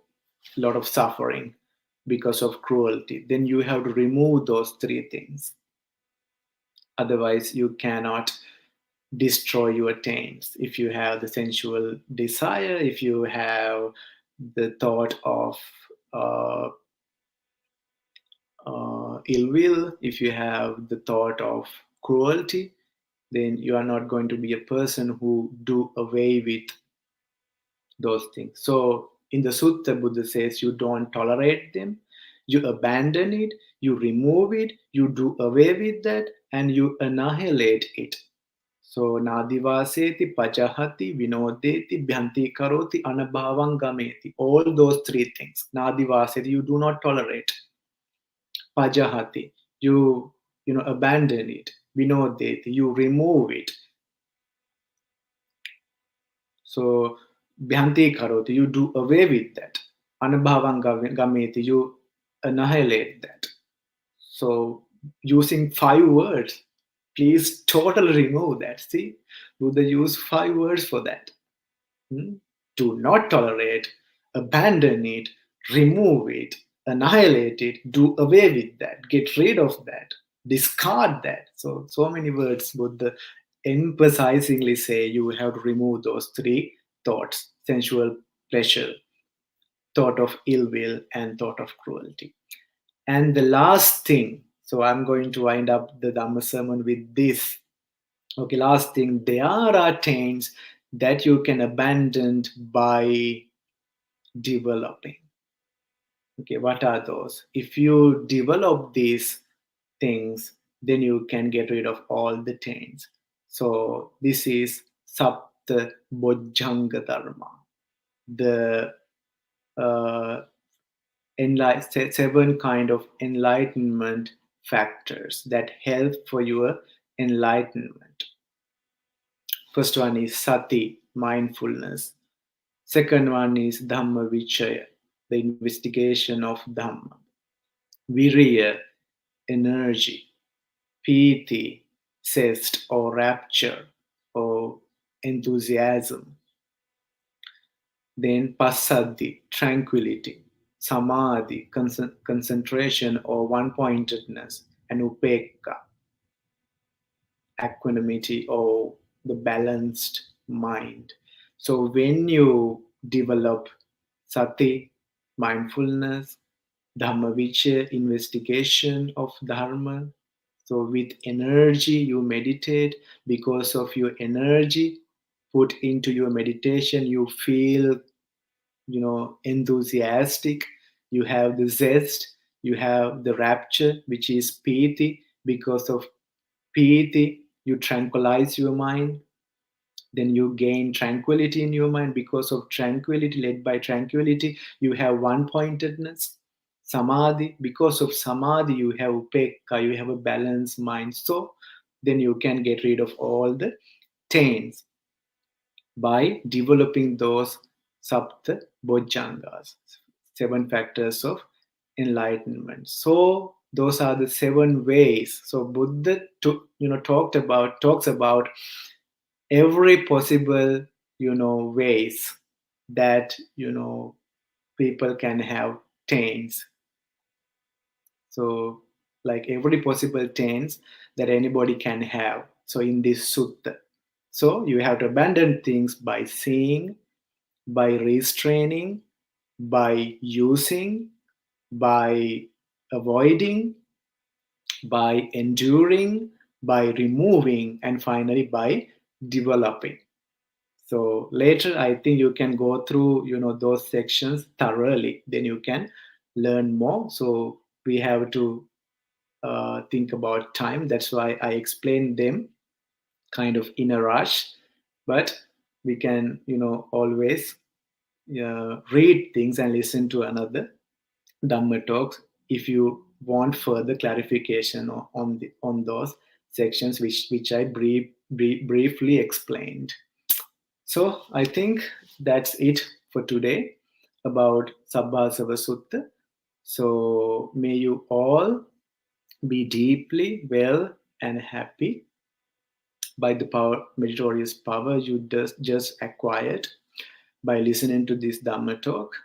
lot of suffering because of cruelty. Then you have to remove those three things. Otherwise, you cannot destroy your taints. If you have the sensual desire, if you have the thought of uh, ill will, if you have the thought of cruelty, then you are not going to be a person who do away with those things. So in the Sutta, Buddha says you don't tolerate them, you abandon it, you remove it, you do away with that, and you annihilate it. So nadivaseti, pajahati, vinodeti, bhyanti karoti, anabhavang gameti. All those three things. Nadivaseti, you do not tolerate. Pajahati, you abandon it. Vinodeti, you remove it. So bhyanti karoti, you do away with that. Anabhavang gameti, you annihilate that. So using 5 words, please totally remove that. See, Buddha used 5 words for that. Do not tolerate, abandon it, remove it, annihilate it, do away with that, get rid of that, discard that. So many words Buddha emphasizingly say you have to remove those 3 thoughts: sensual pleasure, thought of ill will, and thought of cruelty. And the last thing, so I'm going to wind up the Dhamma sermon with this. Okay, last thing, there are taints that you can abandon by developing. Okay, what are those? If you develop these things, then you can get rid of all the taints. So this is Sapta Bojjhanga Dharma, the 7 kind of enlightenment factors that help for your enlightenment. First one is Sati, mindfulness. Second one is Dhamma Vichaya, the investigation of Dhamma. Virya, energy. Piti, zest or rapture or enthusiasm. Then Passaddhi, tranquility. Samadhi, concentration or one-pointedness. And Upekkha, equanimity or the balanced mind. So when you develop sati, mindfulness, dhammavichaya, investigation of dharma, so with energy you meditate. Because of your energy put into your meditation, you feel enthusiastic, you have the zest, you have the rapture, which is piti. Because of piti, you tranquilize your mind. Then you gain tranquility in your mind. Because of tranquility, led by tranquility, you have one-pointedness. Samadhi, because of samadhi, you have upekkha, you have a balanced mind. So then you can get rid of all the taints by developing those sapta bojjhangas, 7 factors of enlightenment. So those are the 7 ways. So Buddha talks about every possible ways that people can have taints. So like every possible taints that anybody can have, so in this sutta. So you have to abandon things by seeing, by restraining, by using, by avoiding, by enduring, by removing, and finally by developing. So later, I think you can go through, those sections thoroughly. Then you can learn more. So we have to think about time. That's why I explained them kind of in a rush. But we can, always read things and listen to another Dhamma talks if you want further clarification on those sections which I briefly explained. So I think that's it for today about Sabbasava Sutta. So may you all be deeply well and happy by the meritorious power you just acquired by listening to this Dhamma talk.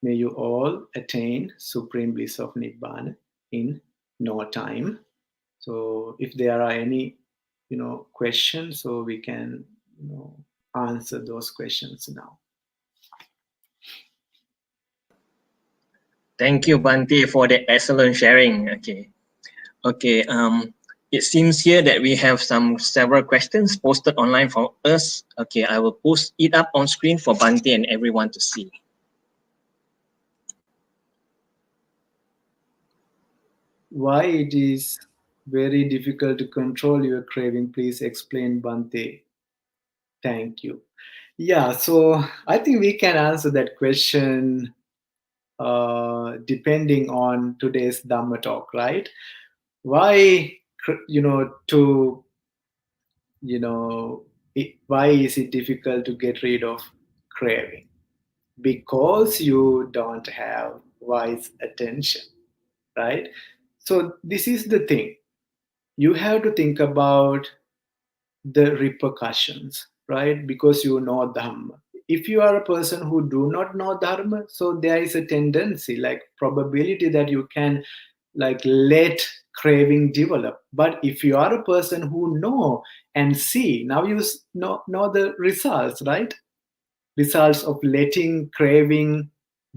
May you all attain supreme bliss of Nibbana in no time. So if there are any, questions, so we can, answer those questions now. Thank you, Bante, for the excellent sharing. Okay. It seems here that we have several questions posted online for us. Okay, I will post it up on screen for Bante and everyone to see. Why it is very difficult to control your craving? Please explain, Bante. Thank you. Yeah, so I think we can answer that question depending on today's Dhamma talk, right? Why, to, why is it difficult to get rid of craving? Because you don't have wise attention, right? So this is the thing. You have to think about the repercussions, right? Because you know Dhamma. If you are a person who do not know Dharma, so there is a tendency, like probability that you can like let craving develop. But if you are a person who know and see, now you know the results, right? Results of letting craving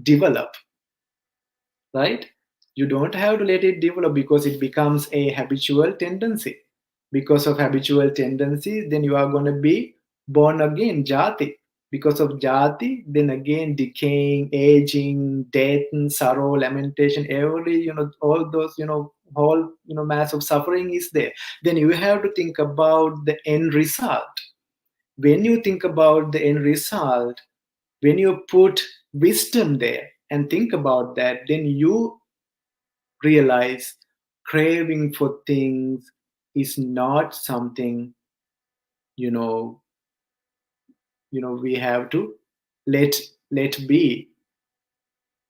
develop, right? You don't have to let it develop because it becomes a habitual tendency. Because of habitual tendency, then you are going to be born again, jati. Because of jati, then again decaying, aging, death, and sorrow, lamentation, every, all those, whole, mass of suffering is there. Then you have to think about the end result. When you think about the end result, when you put wisdom there and think about that, then you realize craving for things is not something you know we have to let be,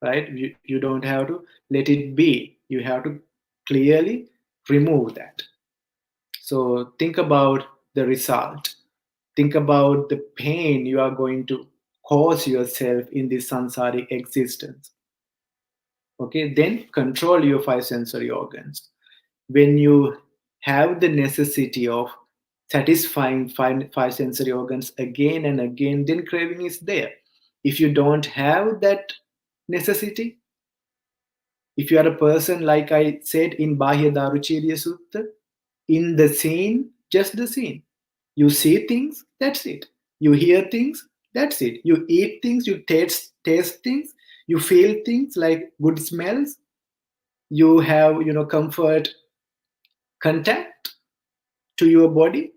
right? You don't have to let it be, you have to clearly remove that. So think about the result, think about the pain you are going to cause yourself in this sansaric existence. Okay, then control your five sensory organs. When you have the necessity of satisfying five sensory organs again and again, then craving is there. If you don't have that necessity, if you are a person, like I said in Bahya Daruchirya Sutta, in the scene, just the scene. You see things, that's it. You hear things, that's it. You eat things, you taste things, you feel things like good smells, you have comfort contact to your body,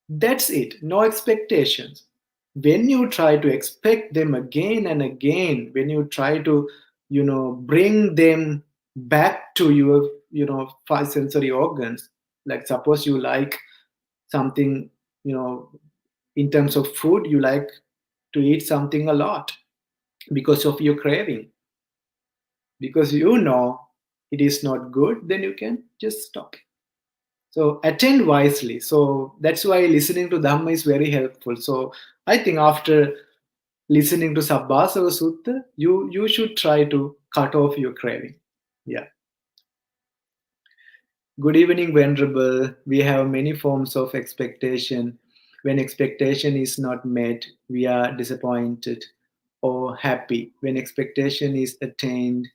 that's it. No expectations. When you try to expect them again and again, when you try to bring them back to your five sensory organs, like suppose you like something, in terms of food, you like to eat something a lot because of your craving, because it is not good, then you can just stop. So attend wisely. So that's why listening to Dhamma is very helpful. So I think after listening to Sabbasava Sutta, you should try to cut off your craving. Yeah. Good evening, Venerable. We have many forms of expectation. When expectation is not met, we are disappointed or happy. When expectation is attained,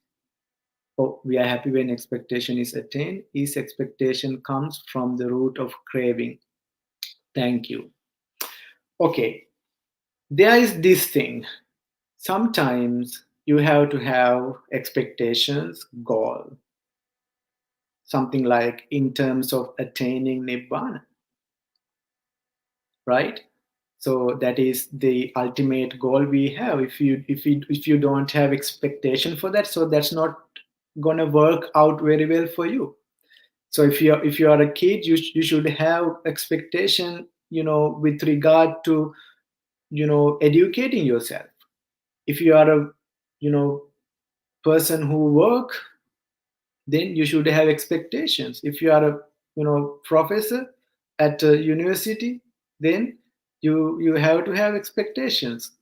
or we are happy when expectation is attained. Each expectation comes from the root of craving. Thank you. Okay, there is this thing. Sometimes you have to have expectations, goal. Something like in terms of attaining Nibbana. Right? So that is the ultimate goal we have. If you don't have expectation for that, so that's not gonna work out very well for you. So if you are a kid, you should have expectation, with regard to, educating yourself. If you are a, you know person who work, then you should have expectations. If you are a, professor at a university, then you have to have expectations.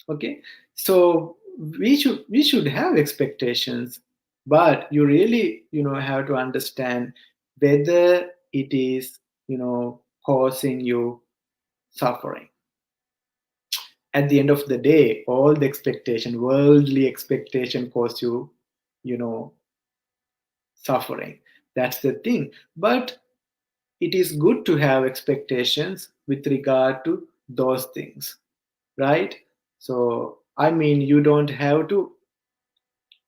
Okay, so we should have expectations, but you really, have to understand whether it is, causing you suffering. At the end of the day, all the expectation, worldly expectation, cause you, you know suffering. That's the thing. But it is good to have expectations with regard to those things, right? So I mean, you don't have to,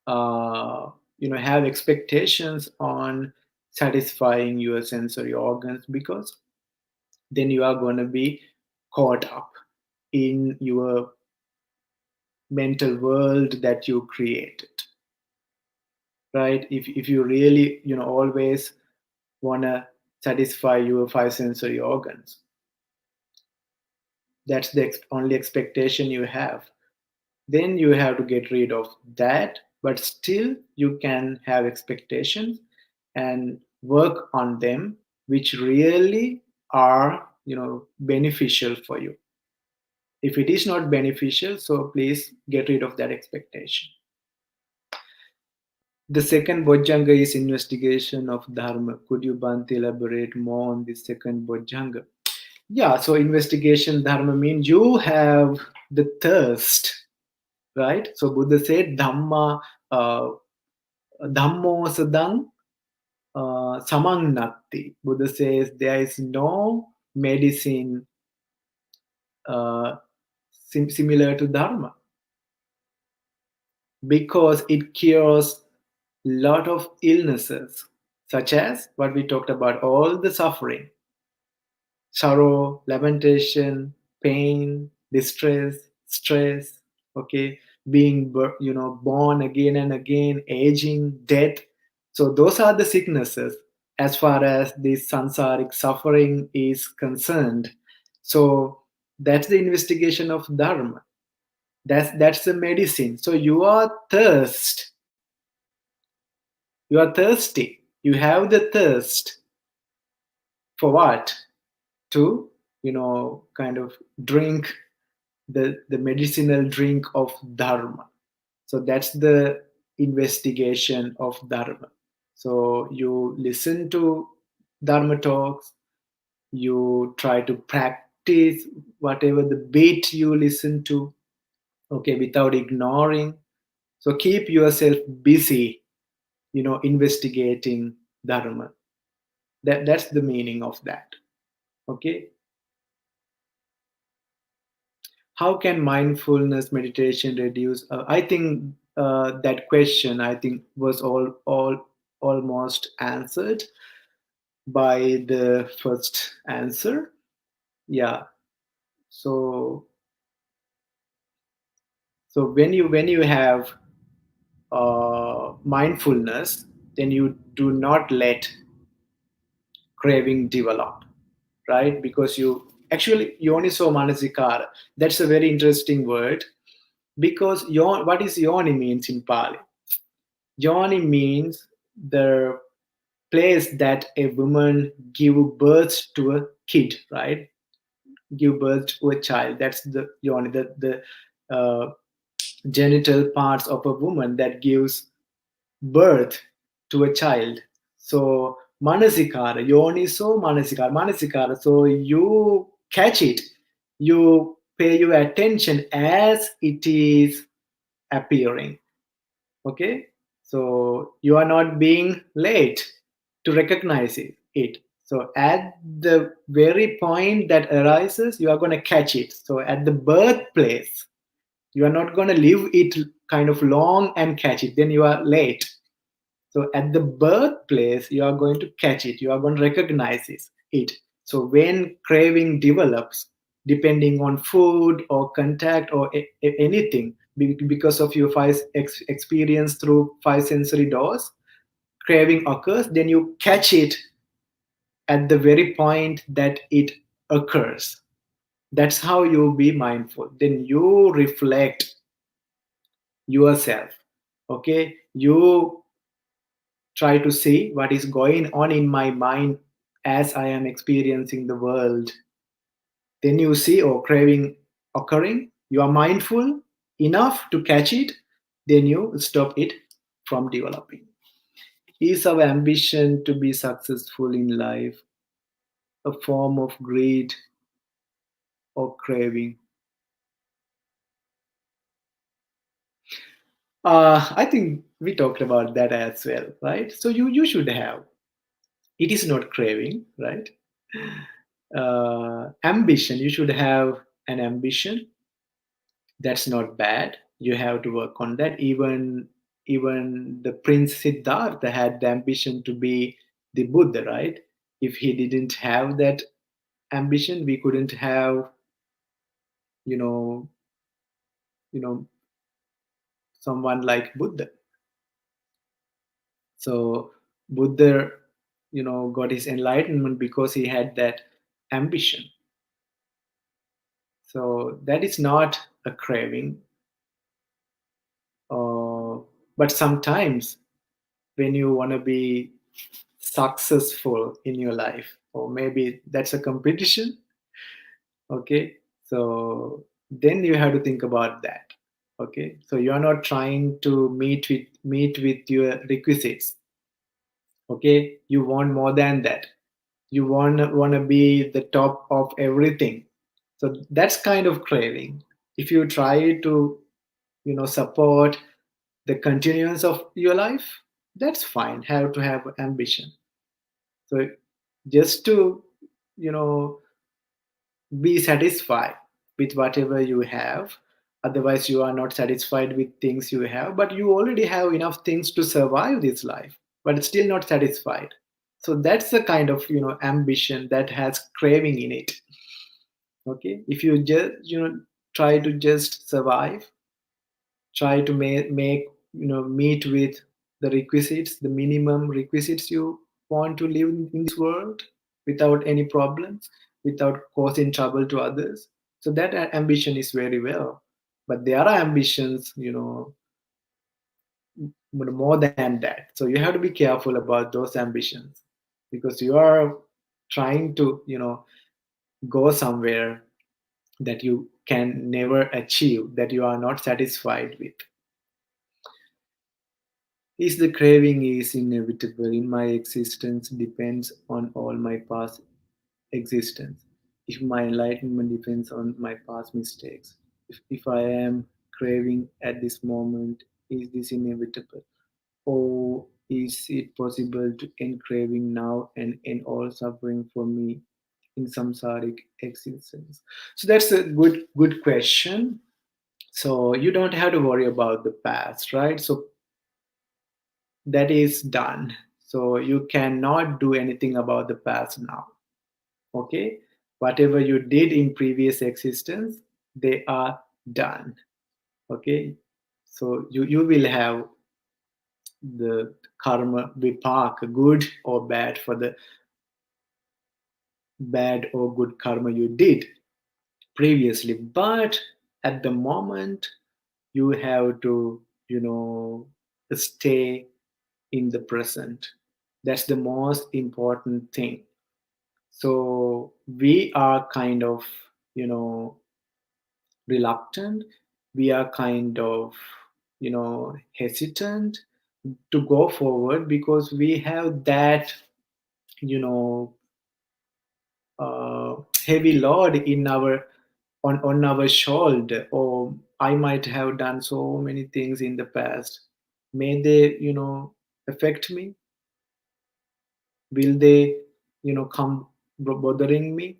have expectations on satisfying your sensory organs, because then you are going to be caught up in your mental world that you created, right? If you really, always want to satisfy your five sensory organs, that's the only expectation you have, then you have to get rid of that. But still you can have expectations and work on them, which really are, beneficial for you. If it is not beneficial, so please get rid of that expectation. The second bojjhanga is investigation of dharma. Could you, Bhante, elaborate more on the second bojjhanga? Yeah, so investigation dharma means you have the thirst, right? So Buddha said, Dhamma, Dhammo sadang samang natti. Buddha says there is no medicine similar to Dharma, because it cures a lot of illnesses, such as what we talked about, all the suffering, sorrow, lamentation, pain, distress, stress, okay, being, born again and again, aging, death. So those are the sicknesses as far as the sansaric suffering is concerned. So that's the investigation of dharma. That's the medicine. So you are thirsty. You have the thirst for what? To, kind of drink the medicinal drink of dharma. So that's the investigation of dharma. So you listen to dharma talks, you try to practice whatever the bit you listen to, okay, without ignoring. So keep yourself busy, investigating dharma. That's the meaning of that. Okay. How can mindfulness meditation reduce? I think that question, I think, was all almost answered by the first answer. Yeah. So when you have mindfulness, then you do not let craving develop, right? Because you actually yoniso manasikara. That's a very interesting word, because what is yoni means in Pali? Yoni means the place that a woman give birth to a kid, right? Give birth to a child. That's the yoni, the genital parts of a woman that gives birth to a child. So manasikara, yoniso manasikara. So you catch it, you pay your attention as it is appearing. Okay, so you are not being late to recognize it. So at the very point that arises, you are going to catch it. So at the birthplace, you are not going to leave it kind of long and catch it, then you are late. So at the birthplace, you are going to catch it, you are going to recognize it. So when craving develops, depending on food or contact or anything. Because of your experience through five sensory doors, craving occurs, then you catch it at the very point that it occurs. That's how you be mindful. Then you reflect yourself. Okay, you try to see what is going on in my mind as I am experiencing the world. Then you see, oh, craving occurring, you are mindful enough to catch it, then you stop it from developing. Is our ambition to be successful in life a form of greed or craving? I think we talked about that as well, right? So you should have. It is not craving, right? Ambition. You should have an ambition. That's not bad. You have to work on that. Even the Prince Siddhartha had the ambition to be the Buddha, right? If he didn't have that ambition, we couldn't have, you know, you know, someone like Buddha. So Buddha, got his enlightenment because he had that ambition. So that is not a craving. But sometimes when you want to be successful in your life, or maybe that's a competition, okay, so then you have to think about that. Okay, so you are not trying to meet with your requisites. Okay, you want more than that. You want to be the top of everything. So that's kind of craving. If you try to support the continuance of your life, that's fine. Have to have ambition. So just to you know be satisfied with whatever you have. Otherwise you are not satisfied with things you have, but you already have enough things to survive this life, but still not satisfied. So that's the kind of ambition that has craving in it. Okay, if you just try to just survive, try to make meet with the requisites, the minimum requisites you want to live in this world without any problems, without causing trouble to others. So that ambition is very well. But there are ambitions, more than that. So you have to be careful about those ambitions, because you are trying to go somewhere that you can never achieve, that you are not satisfied with. Is the craving is inevitable in my existence depends on all my past existence. If my enlightenment depends on my past mistakes. If I am craving at this moment, is this inevitable? Or is it possible to end craving now and end all suffering for me in samsaric existence? So that's a good question. So you don't have to worry about the past, right? So that is done. So you cannot do anything about the past now. Okay, whatever you did in previous existence, they are done. Okay, so you will have the karma vipak, good or bad, for the bad or good karma you did previously. But at the moment, you have to stay in the present. That's the most important thing. So we are kind of you know reluctant, we are kind of hesitant to go forward, because we have that you know uh, heavy load in our on our shoulder. Or I might have done so many things in the past, may they affect me, will they come bothering me?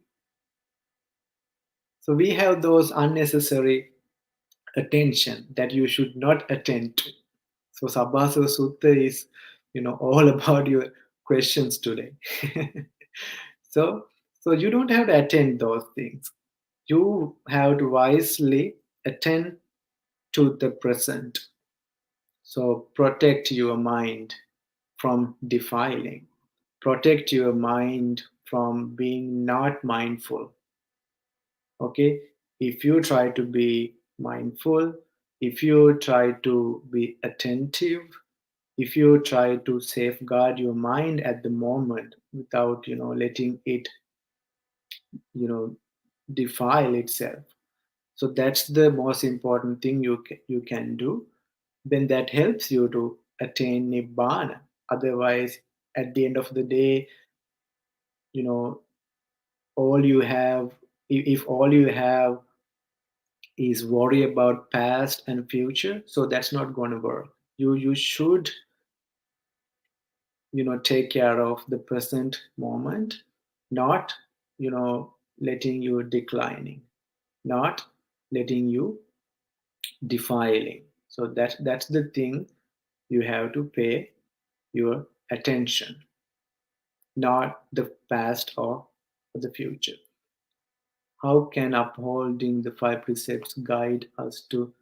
So we have those unnecessary attention that you should not attend to. So Sabbasa Sutta is, all about your questions today. so so you don't have to attend those things. You have to wisely attend to the present. So protect your mind from defiling. Protect your mind from being not mindful. Okay? If you try to be mindful, if you try to be attentive, if you try to safeguard your mind at the moment without, letting it, you know, defile itself. So that's the most important thing you can do. Then that helps you to attain nibbana. Otherwise, at the end of the day, you know, all you have, if all you have is worry about past and future, so that's not going to work. You should, take care of the present moment, not, letting you declining, not letting you defiling. So that's the thing you have to pay your attention, not the past or the future. How can upholding the five precepts guide us to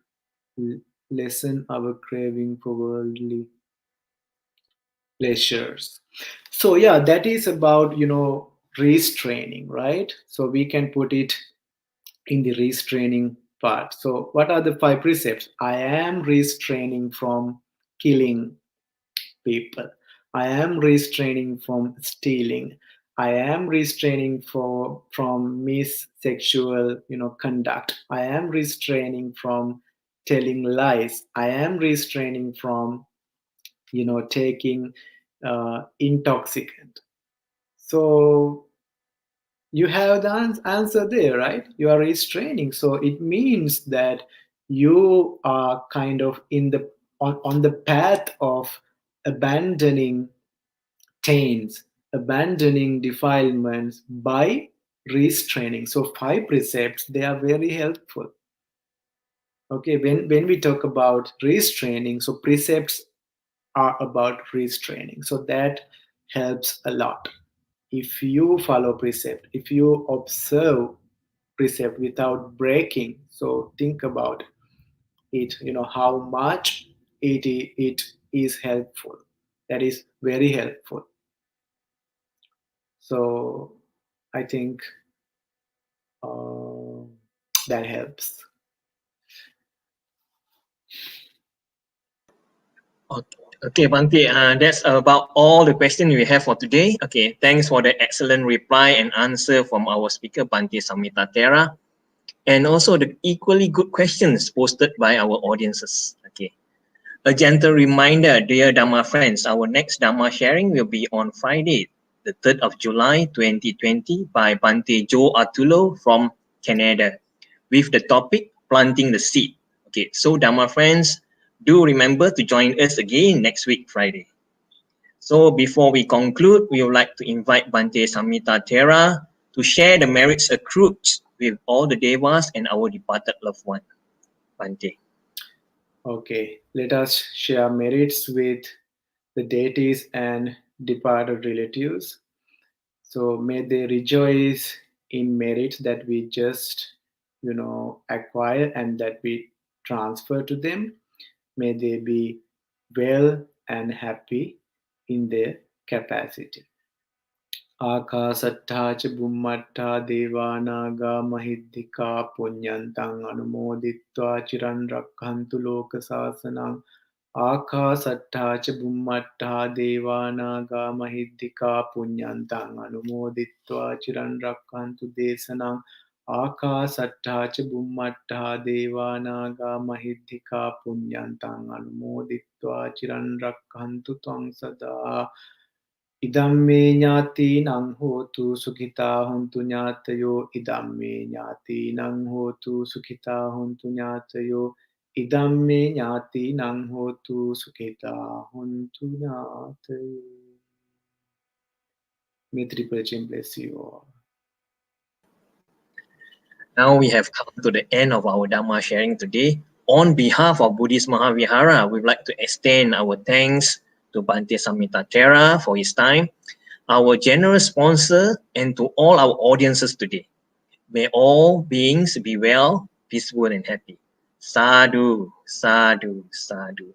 lessen our craving for worldly pleasures? So yeah, that is about, restraining, right? So we can put it in the restraining part. So what are the five precepts? I am restraining from killing people. I am restraining from stealing. I am restraining from sexual, conduct. I am restraining from telling lies. I am restraining from, taking intoxicant. So you have the answer there, right? You are restraining. So it means that you are kind of on the path of abandoning taints, abandoning defilements by restraining. So five precepts, they are very helpful. Okay, when we talk about restraining, so precepts are about restraining. So that helps a lot. If you follow precept, if you observe precept without breaking, so think about it, how much it is helpful. That is very helpful. So I think uh, that helps. Okay, Bante, that's about all the questions we have for today. Okay, thanks for the excellent reply and answer from our speaker, Bante Samitha Thera, and also the equally good questions posted by our audiences. Okay, a gentle reminder, dear Dhamma friends, our next Dhamma sharing will be on Friday, the 3rd of July 2020 by Bante Joe Artulo from Canada with the topic Planting the Seed. Okay, so Dhamma friends, do remember to join us again next week, Friday. So before we conclude, we would like to invite Bante Samitha Thera to share the merits accrued with all the devas and our departed loved one. Bante. Okay, let us share merits with the deities and departed relatives. So may they rejoice in merits that we just, acquire and that we transfer to them. May they be well and happy in their capacity. ආකාසට්ඨා ච බුම්මට්ඨා දේවානාගා මහිද්దికා පුඤ්ඤන්තං අනුමෝදිත්වා චිරන් රක්ඛන්තු ලෝක සාසනං ආකාසට්ඨා ච බුම්මට්ඨා දේවානාගා මහිද්దికා පුඤ්ඤන්තං අනුමෝදිත්වා චිරන් රක්ඛන්තු දේශනං ආකාසට්ඨා ච බුම්මට්ඨා දේවානාගා මහිද්దికා පුඤ්ඤන්තං අනුමෝදිත්වා චිරන් රක්ඛන්තු ත්වං සදා ඉදම්මේ ඥාතිනං හෝතු සුඛිතා හොන්තු ඥාතයෝ ඉදම්මේ ඥාතිනං හෝතු සුඛිතා හොන්තු ඥාතයෝ ඉදම්මේ ඥාතිනං හෝතු සුඛිතා හොන්තු ඥාතයෝ. May Triple Chain bless you all. Now we have come to the end of our Dhamma sharing today. On behalf of Buddhist Mahavihara, we'd like to extend our thanks to Bante Samitha Thera for his time, our generous sponsor, and to all our audiences today. May all beings be well, peaceful, and happy. Sadhu, sadhu, sadhu.